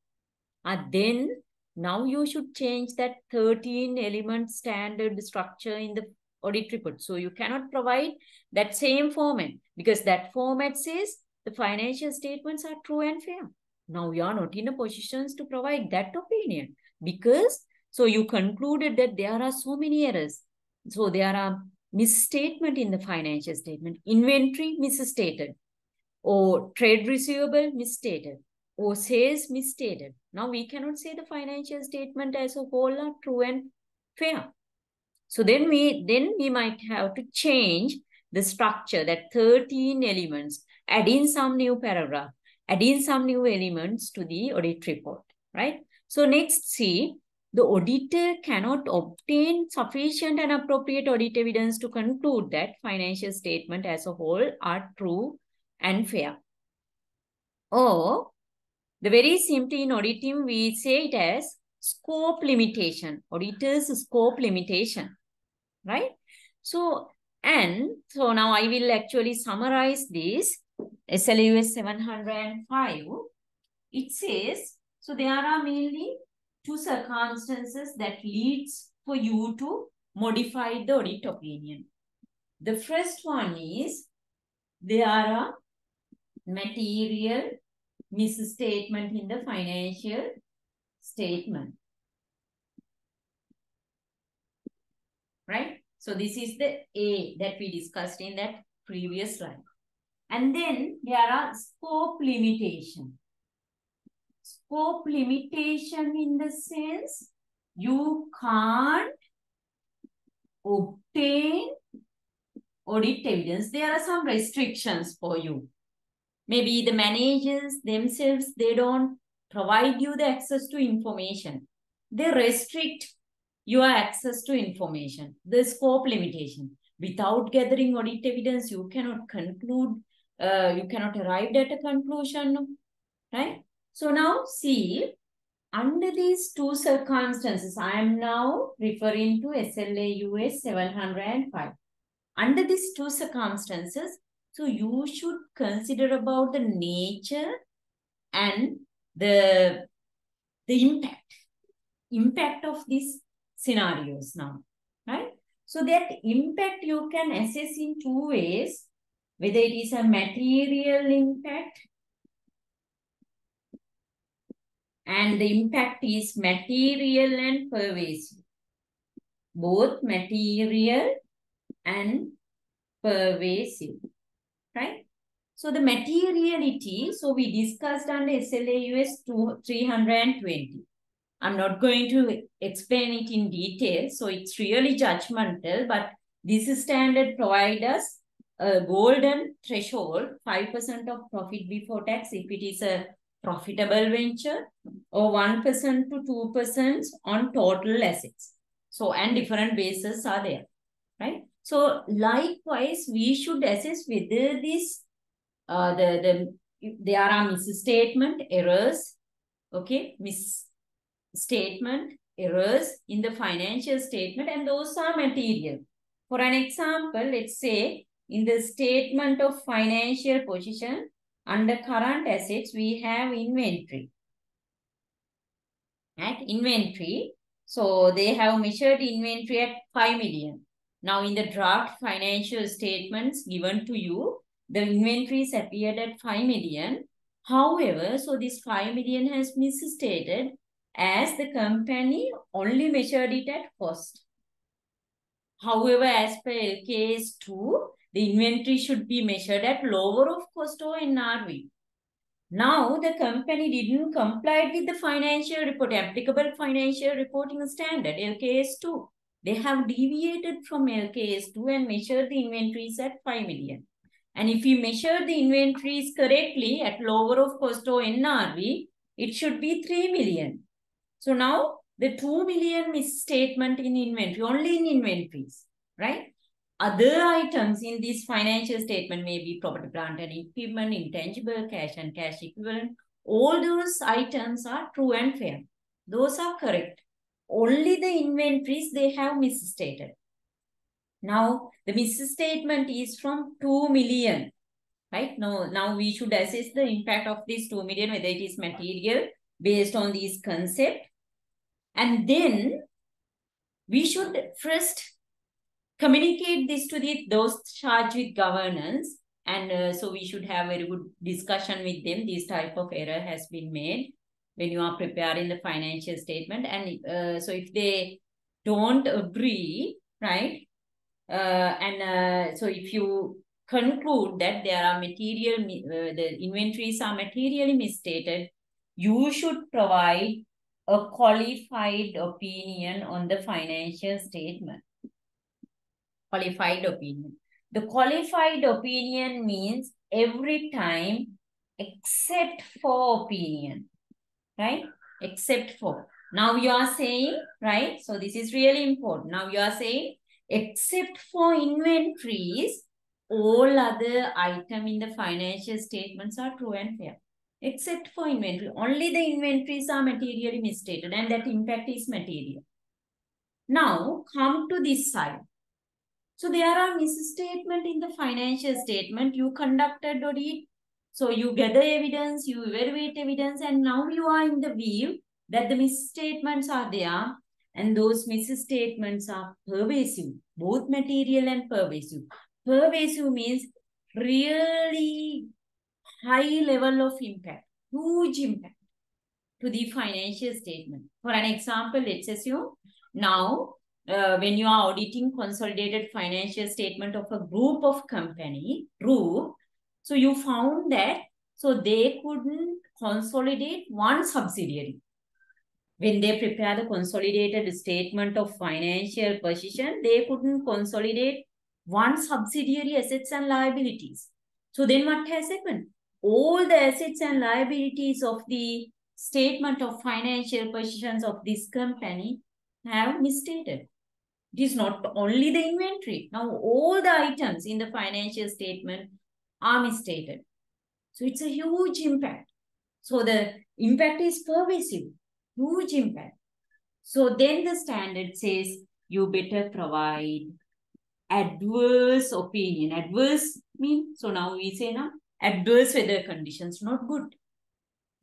And then now you should change that 13 element standard structure in the audit report. So you cannot provide that same format, because that format says the financial statements are true and fair. Now you are not in a position to provide that opinion, because so you concluded that there are so many errors. So there are misstatement in the financial statement, inventory misstated, or trade receivable misstated, or sales misstated. Now we cannot say the financial statement as a whole are true and fair. So then we might have to change the structure, that 13 elements, add in some new paragraph, add in some new elements to the audit report, right? So next, see, the auditor cannot obtain sufficient and appropriate audit evidence to conclude that financial statement as a whole are true and fair. Or the very simply in auditing, we say it as scope limitation, auditor's scope limitation, right? So now I will actually summarize this. SLUS 705, it says, so there are mainly two circumstances that leads for you to modify the audit opinion. The first one is there are material misstatement in the financial statement, right? So this is the A that we discussed in that previous slide. And then there are scope limitation. Scope limitation in the sense you can't obtain audit evidence. There are some restrictions for you. Maybe the managers themselves, they don't provide you the access to information. They restrict your access to information. The scope limitation. Without gathering audit evidence, you cannot conclude, you cannot arrive at a conclusion, right? So now see, under these two circumstances, I am now referring to SLA US 705. Under these two circumstances, so you should consider about the nature and the impact of these scenarios now, right? So that impact you can assess in two ways, whether it is a material impact and the impact is material and pervasive. Both material and pervasive, right? So the materiality, so we discussed under SLA US 320. I'm not going to explain it in detail, so it's really judgmental, but this standard provides us a golden threshold, 5% of profit before tax if it is a profitable venture, or 1% to 2% on total assets. So, and different bases are there, right? So, likewise, we should assess whether this, there are misstatement, errors, okay, misstatement, errors in the financial statement, and those are material. For an example, let's say in the statement of financial position, under current assets, we have inventory. Right? Inventory. So they have measured inventory at 5 million. Now in the draft financial statements given to you, the inventories appeared at 5 million. However, so this 5 million has misstated as the company only measured it at cost. However, as per LKS 2, the inventory should be measured at lower of cost or NRV. Now, the company didn't comply with the financial report, applicable financial reporting standard, LKS 2. They have deviated from LKS 2 and measured the inventories at 5 million. And if you measure the inventories correctly at lower of cost or NRV, it should be 3 million. So now, the 2 million misstatement in inventory, only in inventories, right? Other items in this financial statement may be property, plant and equipment, intangible, cash and cash equivalent. All those items are true and fair. Those are correct. Only the inventories they have misstated. Now, the misstatement is from 2 million, right? Now we should assess the impact of this 2 million, whether it is material based on this concept. And then we should first communicate this to those charged with governance. And so we should have a very good discussion with them. This type of error has been made when you are preparing the financial statement. And so if they don't agree, right? So if you conclude that there are the inventories are materially misstated, you should provide a qualified opinion on the financial statement. Qualified opinion. The qualified opinion means every time except for opinion, right? Except for. Now you are saying, right? So this is really important. Now you are saying, except for inventories, all other items in the financial statements are true and fair. Except for inventory. Only the inventories are materially misstated and that impact is material. Now come to this side. So there are misstatements in the financial statement. You conducted audit. So you gather evidence, you evaluate evidence, and now you are in the view that the misstatements are there, and those misstatements are pervasive, both material and pervasive. Pervasive means really high level of impact, huge impact to the financial statement. For an example, let's assume now when you are auditing consolidated financial statement of a group of company, so you found that so they couldn't consolidate one subsidiary. When they prepare the consolidated statement of financial position, they couldn't consolidate one subsidiary assets and liabilities. So then what has happened? All the assets and liabilities of the statement of financial positions of this company have misstated. It is not only the inventory. Now all the items in the financial statement are misstated. So it's a huge impact. So the impact is pervasive, huge impact. So then the standard says you better provide adverse opinion. Adverse means, so now we say now, adverse weather conditions, not good.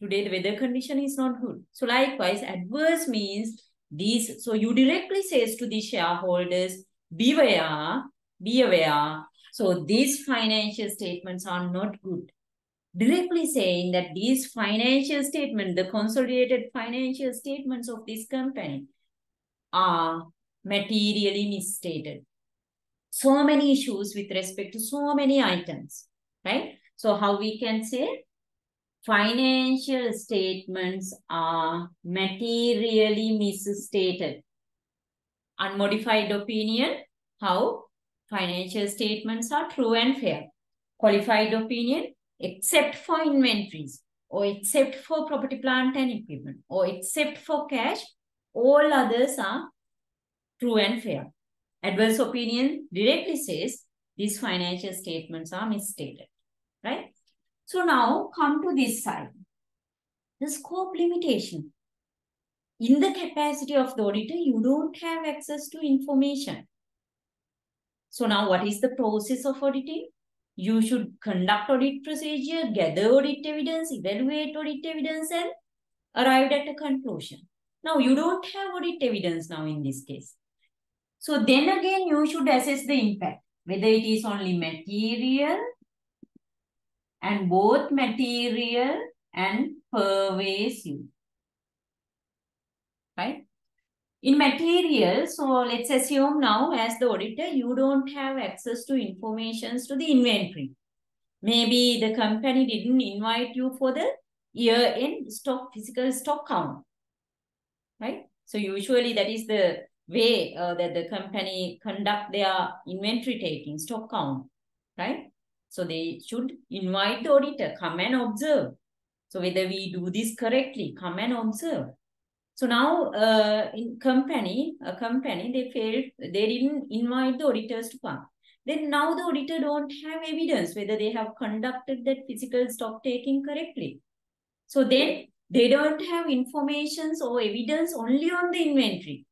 Today the weather condition is not good. So likewise, adverse means these. So you directly says to the shareholders, be aware. So these financial statements are not good. Directly saying that these financial statements, the consolidated financial statements of this company are materially misstated. So many issues with respect to so many items, right? So how we can say financial statements are materially misstated. Unmodified opinion, how financial statements are true and fair. Qualified opinion, except for inventories or except for property, plant and equipment or except for cash, all others are true and fair. Adverse opinion directly says these financial statements are misstated, right? So now come to this side. The scope limitation. In the capacity of the auditor, you don't have access to information. So now what is the process of auditing? You should conduct audit procedure, gather audit evidence, evaluate audit evidence, and arrive at a conclusion. Now you don't have audit evidence now in this case. So then again, you should assess the impact, whether it is only material and both material and pervasive, right? In material, so let's assume now as the auditor, you don't have access to information to the inventory. Maybe the company didn't invite you for the year-end physical stock count, right? So usually that is the way that the company conduct their inventory taking, stock count, right? So they should invite the auditor, come and observe. So whether we do this correctly, come and observe. So now in a company, they didn't invite the auditors to come. Then now the auditor don't have evidence whether they have conducted that physical stock taking correctly. So then they don't have information or evidence only on the inventory.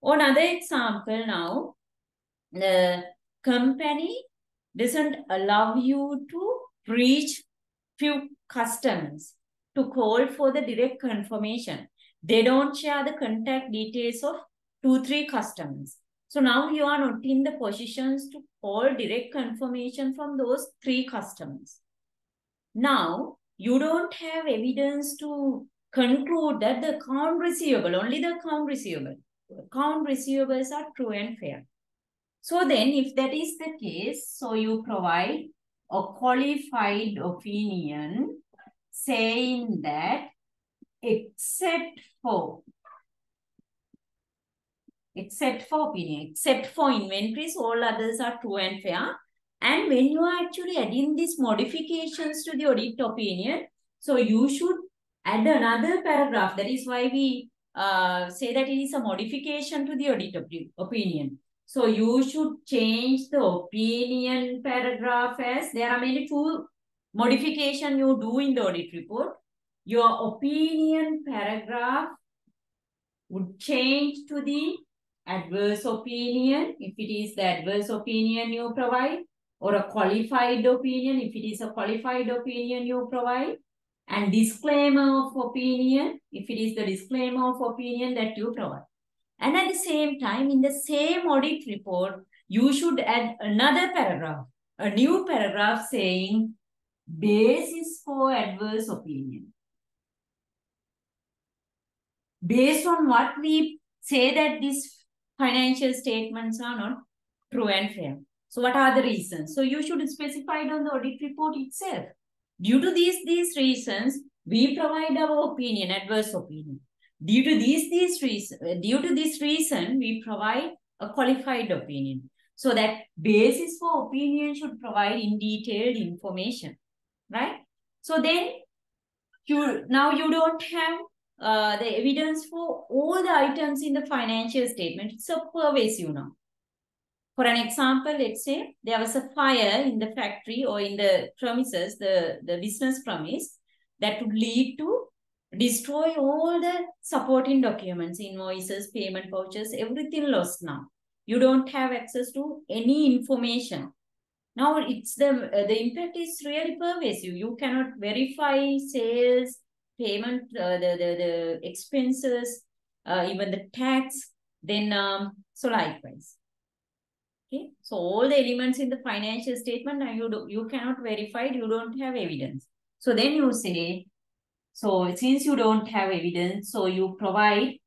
Another example now, the company doesn't allow you to reach few customers to call for the direct confirmation. They don't share the contact details of 2-3 customers. So now you are not in the positions to call direct confirmation from those 3 customers. Now you don't have evidence to conclude that the account receivable, only the account receivable. Account receivables are true and fair. So then if that is the case, so you provide a qualified opinion saying that except for opinion, except for inventories, all others are true and fair. And when you are actually adding these modifications to the audit opinion, so you should add another paragraph. That is why we say that it is a modification to the audit opinion. So you should change the opinion paragraph as there are many two modification you do in the audit report. Your opinion paragraph would change to the adverse opinion if it is the adverse opinion you provide, or a qualified opinion if it is a qualified opinion you provide, and disclaimer of opinion if it is the disclaimer of opinion that you provide. And at the same time, in the same audit report, you should add another paragraph, a new paragraph saying basis for adverse opinion. Based on what we say that these financial statements are not true and fair. So what are the reasons? So you should specify it on the audit report itself. Due to these reasons, we provide our opinion, adverse opinion. Due to this reason, we provide a qualified opinion. So that basis for opinion should provide in detailed information, right? So then you don't have the evidence for all the items in the financial statement. It's so pervasive now. For an example, let's say there was a fire in the factory or in the premises, the business premise, that would lead to destroy all the supporting documents, invoices, payment vouchers, everything lost now. You don't have access to any information. Now it's the impact is really pervasive. You cannot verify sales, payment, the expenses, even the tax, then so likewise. Okay, so all the elements in the financial statement, you cannot verify it, you don't have evidence. So then you say, so since you don't have evidence, so you provide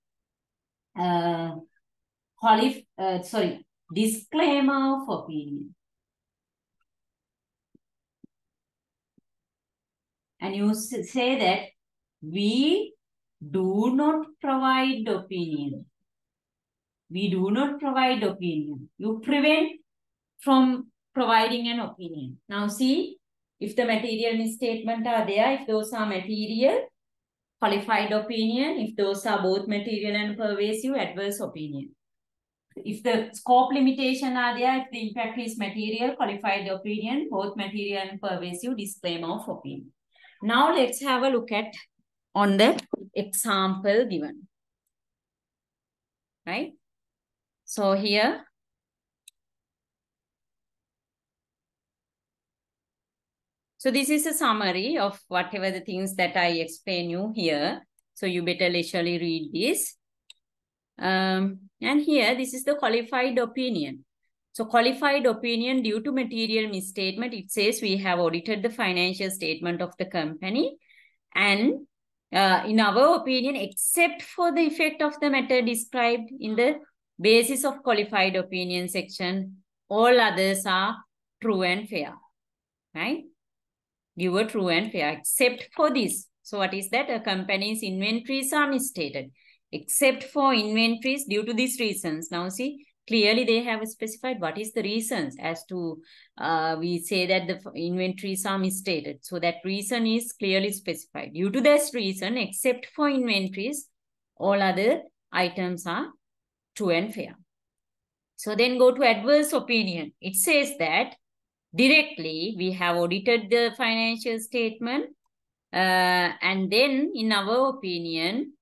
disclaimer of opinion. And you say that we do not provide opinion. We do not provide opinion. You prevent from providing an opinion. Now see, if the material misstatement are there, if those are material, qualified opinion. If those are both material and pervasive, adverse opinion. If the scope limitation are there, if the impact is material, qualified opinion, both material and pervasive, disclaimer of opinion. Now let's have a look at on the example given. Right? So here, so this is a summary of whatever the things that I explain you here. So you better leisurely read this. And here, this is the qualified opinion. So qualified opinion due to material misstatement, it says we have audited the financial statement of the company. And in our opinion, except for the effect of the matter described in the basis of qualified opinion section, all others are true and fair. Right? You were true and fair, except for this. So what is that? A company's inventories are misstated. Except for inventories due to these reasons. Now see, clearly they have specified what is the reasons as to, we say that the inventories are misstated. So that reason is clearly specified. Due to this reason, except for inventories, all other items are true and fair. So then go to adverse opinion. It says that directly we have audited the financial statement and then in our opinion,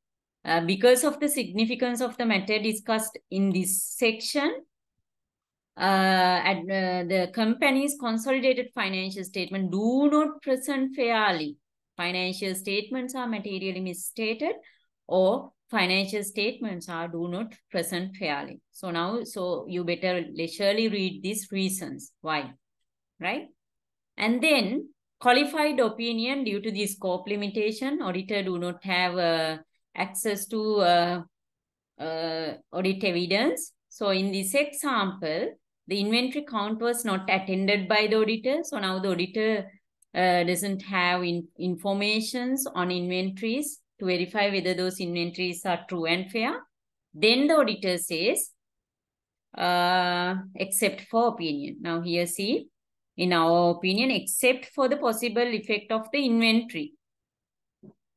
because of the significance of the matter discussed in this section, the company's consolidated financial statement do not present fairly. Financial statements are materially misstated or financial statements are do not present fairly. So now, so you better leisurely read these reasons. Why? Right? And then qualified opinion due to the scope limitation, auditor do not have access to audit evidence. So in this example, the inventory count was not attended by the auditor. So now the auditor doesn't have informations on inventories to verify whether those inventories are true and fair. Then the auditor says, except for opinion. Now here see, in our opinion, except for the possible effect of the inventory,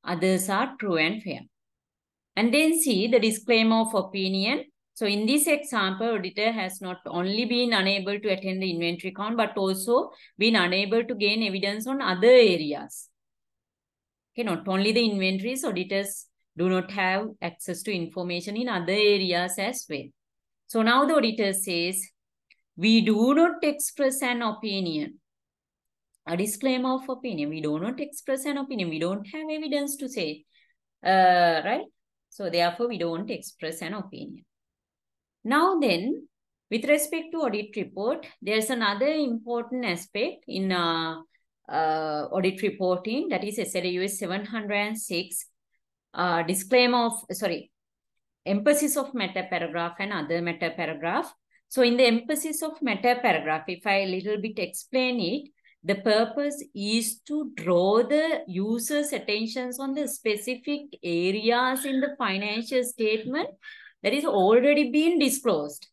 others are true and fair. And then see the disclaimer of opinion. So in this example, auditor has not only been unable to attend the inventory count, but also been unable to gain evidence on other areas. Okay, not only the inventories, auditors do not have access to information in other areas as well. So now the auditor says, we do not express an opinion. A disclaimer of opinion. We do not express an opinion. We don't have evidence to say, right? So therefore, we don't express an opinion. Now then, with respect to audit report, there's another important aspect in audit reporting, that is SLA US 706, disclaimer of, emphasis of meta paragraph and other meta paragraph. So in the emphasis of meta paragraph, if I a little bit explain it, the purpose is to draw the user's attentions on the specific areas in the financial statement that is already been disclosed,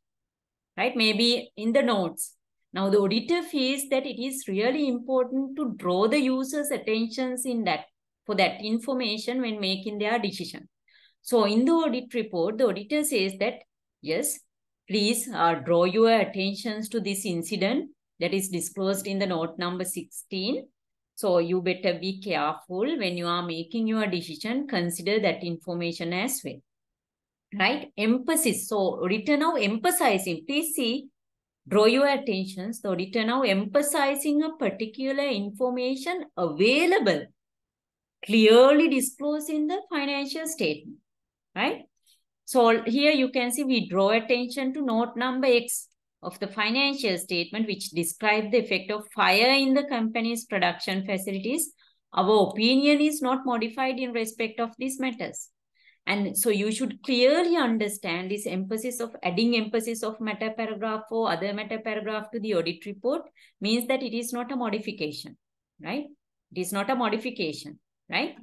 right? Maybe in the notes. Now the auditor feels that it is really important to draw the user's attentions for that information when making their decision. So in the audit report, the auditor says that, yes, please draw your attentions to this incident that is disclosed in the note number 16. So you better be careful when you are making your decision, consider that information as well. Right? Emphasis. So auditor now emphasizing, please see, draw your attentions. The auditor now emphasizing a particular information available, clearly disclosed in the financial statement. Right? So here you can see we draw attention to note number X of the financial statement, which describes the effect of fire in the company's production facilities. Our opinion is not modified in respect of these matters. And so you should clearly understand this emphasis of adding emphasis of meta paragraph or other meta paragraph to the audit report means that it is not a modification, right? It is not a modification, right?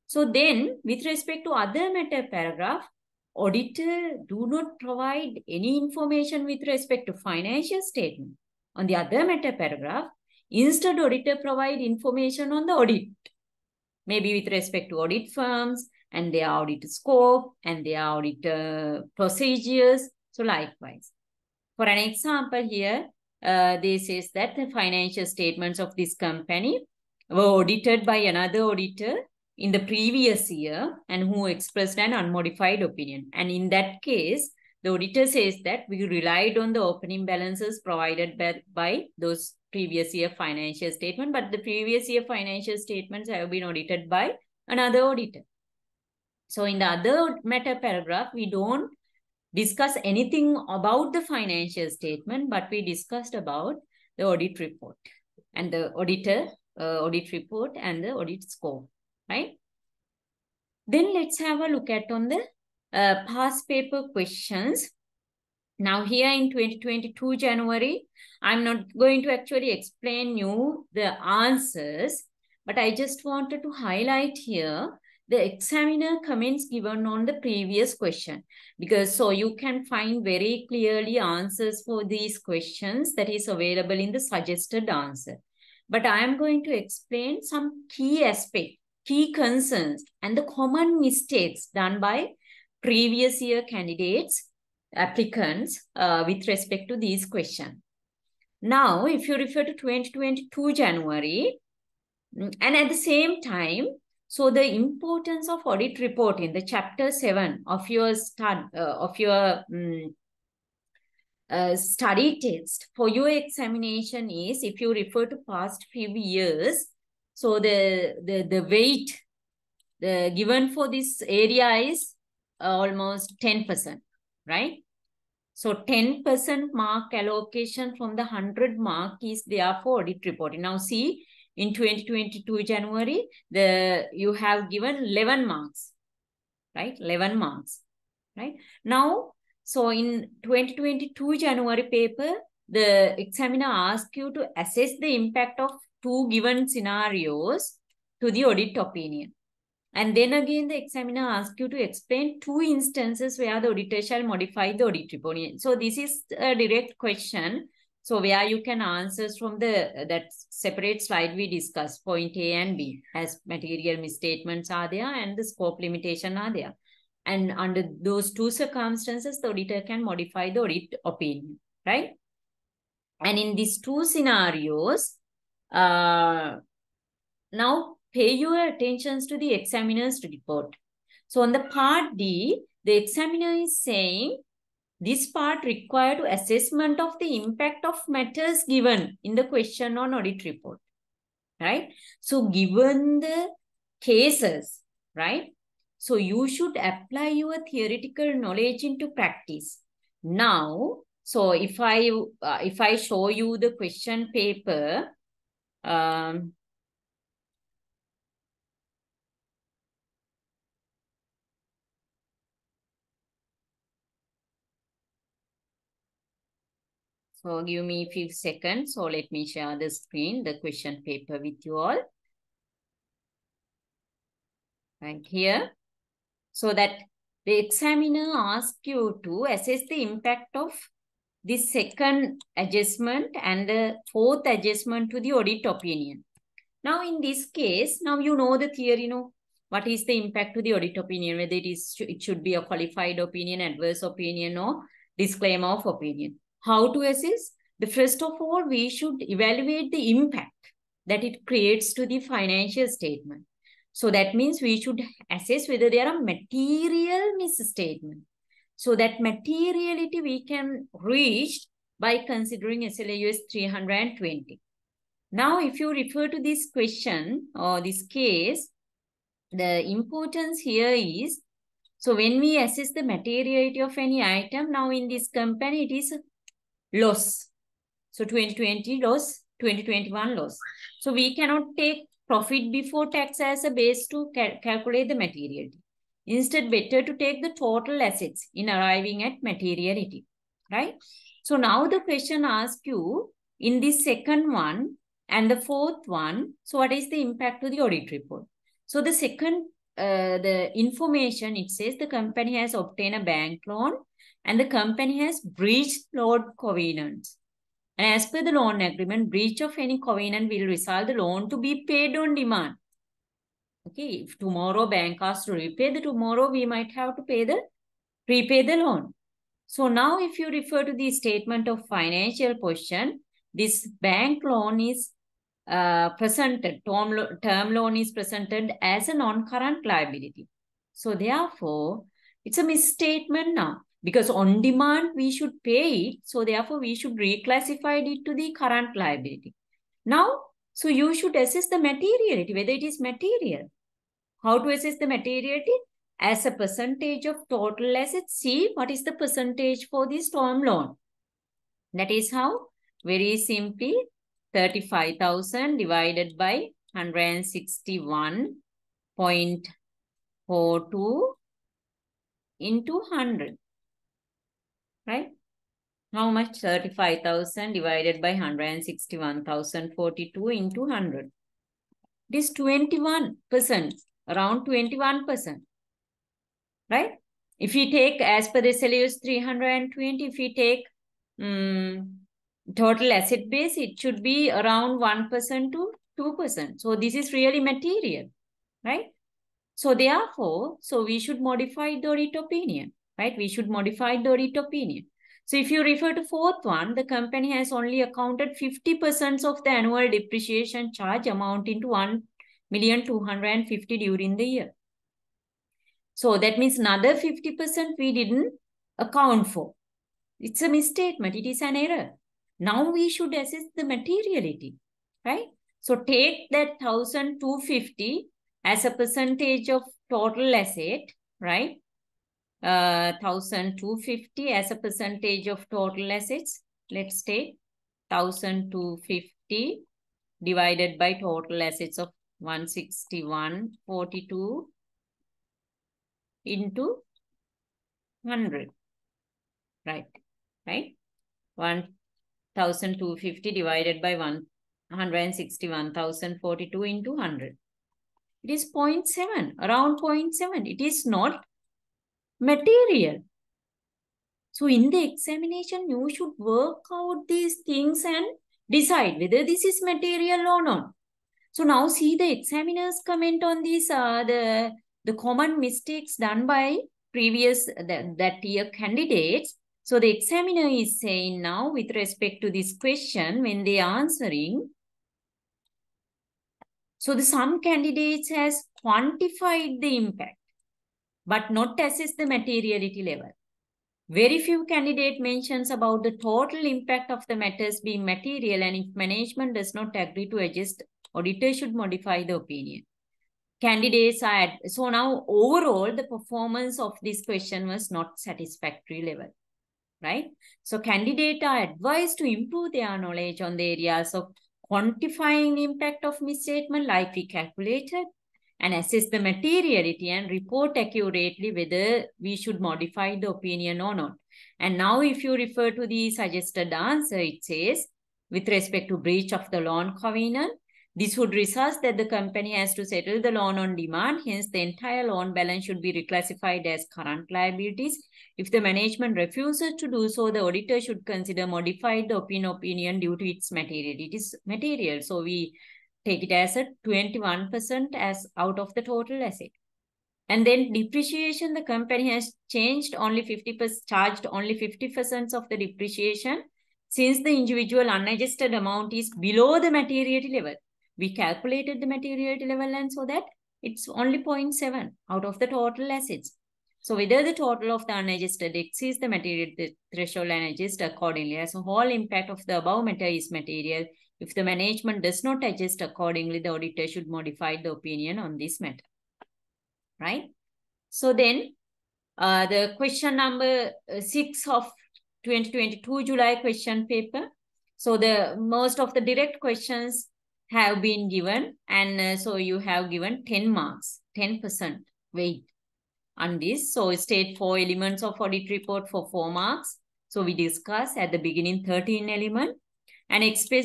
So then with respect to other meta paragraph, auditor do not provide any information with respect to financial statement. On the other meta paragraph, instead auditor provide information on the audit, maybe with respect to audit firms and their audit scope and their audit procedures. So likewise, for an example here, they says that the financial statements of this company were audited by another auditor in the previous year and who expressed an unmodified opinion. And in that case, the auditor says that we relied on the opening balances provided by those previous year financial statement, but the previous year financial statements have been audited by another auditor. So in the other meta paragraph, we don't discuss anything about the financial statement, but we discussed about the audit report and the auditor audit report and the audit scope, right? Then let's have a look at on the past paper questions. Now here in 2022 January, I'm not going to actually explain you the answers, but I just wanted to highlight here the examiner comments given on the previous question, because so you can find very clearly answers for these questions that is available in the suggested answer. But I am going to explain some key aspects, key concerns, and the common mistakes done by previous year candidates, applicants with respect to these questions. Now, if you refer to 2022 January, and at the same time, so the importance of audit reporting, the chapter 7 of your study text for your examination is, if you refer to past few years, so the weight given for this area is almost 10%, right? So 10% mark allocation from the 100 mark is there for audit reporting. Now see, in 2022 January, you have given 11 marks, right? 11 marks, right? Now, so in 2022 January paper, the examiner asks you to assess the impact of two given scenarios to the audit opinion. And then again, the examiner asks you to explain two instances where the auditor shall modify the audit report. So this is a direct question. So where you can answer from that separate slide we discussed, point A and B, as material misstatements are there and the scope limitation are there. And under those two circumstances, the auditor can modify the audit opinion, right? And in these two scenarios, now pay your attention to the examiner's report. So on the part D, the examiner is saying this part required to assessment of the impact of matters given in the question on audit report, right? So given the cases, right? So you should apply your theoretical knowledge into practice. Now, so if I show you the question paper, so give me a few seconds. So let me share the screen, the question paper with you all. Right here. So that the examiner asks you to assess the impact of the second adjustment and the fourth adjustment to the audit opinion. Now in this case, now you know the theory, what is the impact to the audit opinion, whether it should be a qualified opinion, adverse opinion, or disclaimer of opinion. How to assess? First of all, we should evaluate the impact that it creates to the financial statement. So that means we should assess whether there are material misstatements. So that materiality we can reach by considering SLAUS 320. Now, if you refer to this question or this case, the importance here is, so when we assess the materiality of any item, now in this company, it is loss. So 2020 loss, 2021 loss. So we cannot take profit before tax as a base to calculate the materiality. Instead, better to take the total assets in arriving at materiality, right? So now the question asks you, in this second one and the fourth one, so what is the impact to the audit report? So the second, the information, it says the company has obtained a bank loan and the company has breached loan covenants. And as per the loan agreement, breach of any covenant will result the loan to be paid on demand. Okay, if tomorrow bank asks to repay the tomorrow, we might have to prepay the loan. So now if you refer to the statement of financial position, this bank loan is presented, term loan is presented as a non-current liability. So therefore, it's a misstatement now. Because on demand, we should pay it. So therefore, we should reclassify it to the current liability. Now, so you should assess the materiality, whether it is material. How to assess the materiality? As a percentage of total assets, see what is the percentage for this term loan. That is how, very simply, 35,000 divided by 161.42 into 100. Right? How much? 35,000 divided by 161,042 into 100. It is 21%, around 21%. Right? If we take, as per the SLAUS 320, if we take total asset base, it should be around 1% to 2%. So this is really material. Right? So therefore, so we should modify the audit opinion. Right? We should modify the audit opinion. So if you refer to fourth one, the company has only accounted 50% of the annual depreciation charge amounting to 1,250,000 during the year. So that means another 50% we didn't account for. It's a misstatement. It is an error. Now we should assess the materiality, right? So take that 1,250 as a percentage of total asset, right? 1,250 as a percentage of total assets. Let's take 1,250 divided by total assets of 161.42 into 100. Right. 1,250 1,250 divided by 161,042 into 100. It is 0.7, around 0.7. It is not material. So in the examination, you should work out these things and decide whether this is material or not. So now see the examiner's comment on these, the common mistakes done by previous that year candidates. So the examiner is saying now with respect to this question, when they are answering, so some candidates has quantified the impact, but not assessed the materiality level. Very few candidate mentions about the total impact of the matters being material, and if management does not agree to adjust, auditor should modify the opinion. Candidates are, so now overall the performance of this question was not satisfactory level, right? So candidates are advised to improve their knowledge on the areas of quantifying the impact of misstatement like we calculated, and assess the materiality and report accurately whether we should modify the opinion or not. And now if you refer to the suggested answer, it says, with respect to breach of the loan covenant, this would result that the company has to settle the loan on demand. Hence, the entire loan balance should be reclassified as current liabilities. If the management refuses to do so, the auditor should consider modified the opinion due to its material. It is material. So we take it as a 21% as out of the total asset. And then depreciation, the company has changed only 50%, charged only 50% of the depreciation since the individual unadjusted amount is below the materiality level. We calculated the materiality level and so that it's only 0.7 out of the total assets. So whether the total of the unadjusted exceeds the material threshold and adjust accordingly, as a whole impact of the above matter is material. If the management does not adjust accordingly, the auditor should modify the opinion on this matter, right? So then the question number 6 of 2022 July question paper. So the most of the direct questions have been given, and so you have given 10 marks, 10% weight on this. So state 4 elements of audit report for 4 marks. So we discuss at the beginning 13 elements and explain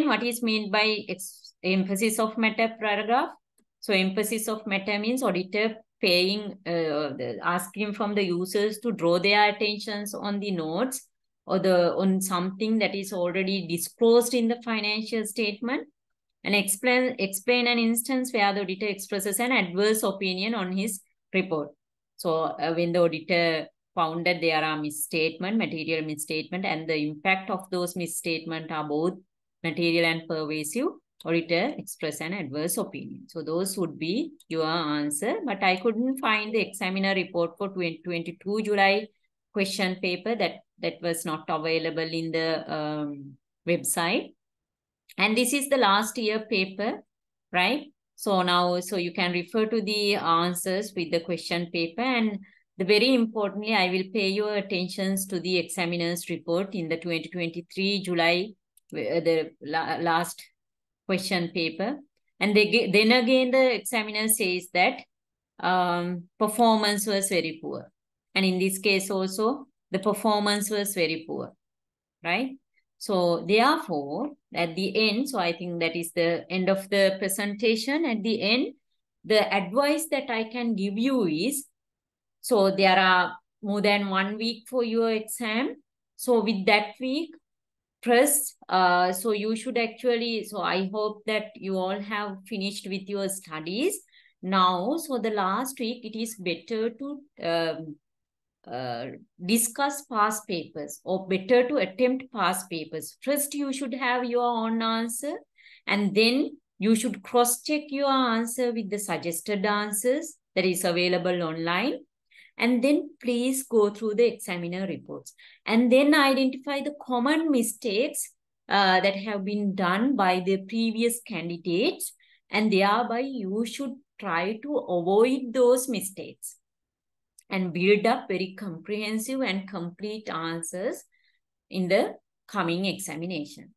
what is meant by emphasis of matter paragraph. So emphasis of matter means auditor paying, asking from the users to draw their attentions on the notes or on something that is already disclosed in the financial statement, and explain an instance where the auditor expresses an adverse opinion on his report. So when the auditor found that there are material misstatement, and the impact of those misstatement are both material and pervasive, auditor express an adverse opinion. So those would be your answer, but I couldn't find the examiner report for 2022 July question paper. That was not available in the website. And this is the last year paper, right? So now, so you can refer to the answers with the question paper, and very importantly, I will pay your attentions to the examiner's report in the 2023 July, the last question paper. And then again, the examiner says that performance was very poor. And in this case also, the performance was very poor, right? So therefore, at the end, so I think that is the end of the presentation. At the end, the advice that I can give you is, so there are more than 1 week for your exam. So with that week, first, so you should actually, so I hope that you all have finished with your studies. Now, so the last week, it is better to discuss past papers, or better to attempt past papers. First, you should have your own answer, and then you should cross-check your answer with the suggested answers that is available online. And then please go through the examiner reports, and then identify the common mistakes that have been done by the previous candidates, and thereby you should try to avoid those mistakes and build up very comprehensive and complete answers in the coming examination.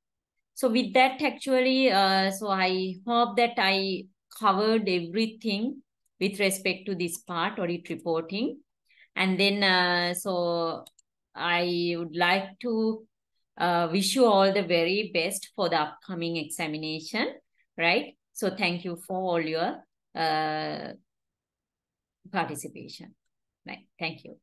So with that, actually, so I hope that I covered everything with respect to this part, audit reporting. And then, so I would like to Wish you all the very best for the upcoming examination, right? So thank you for all your participation. Right. Thank you.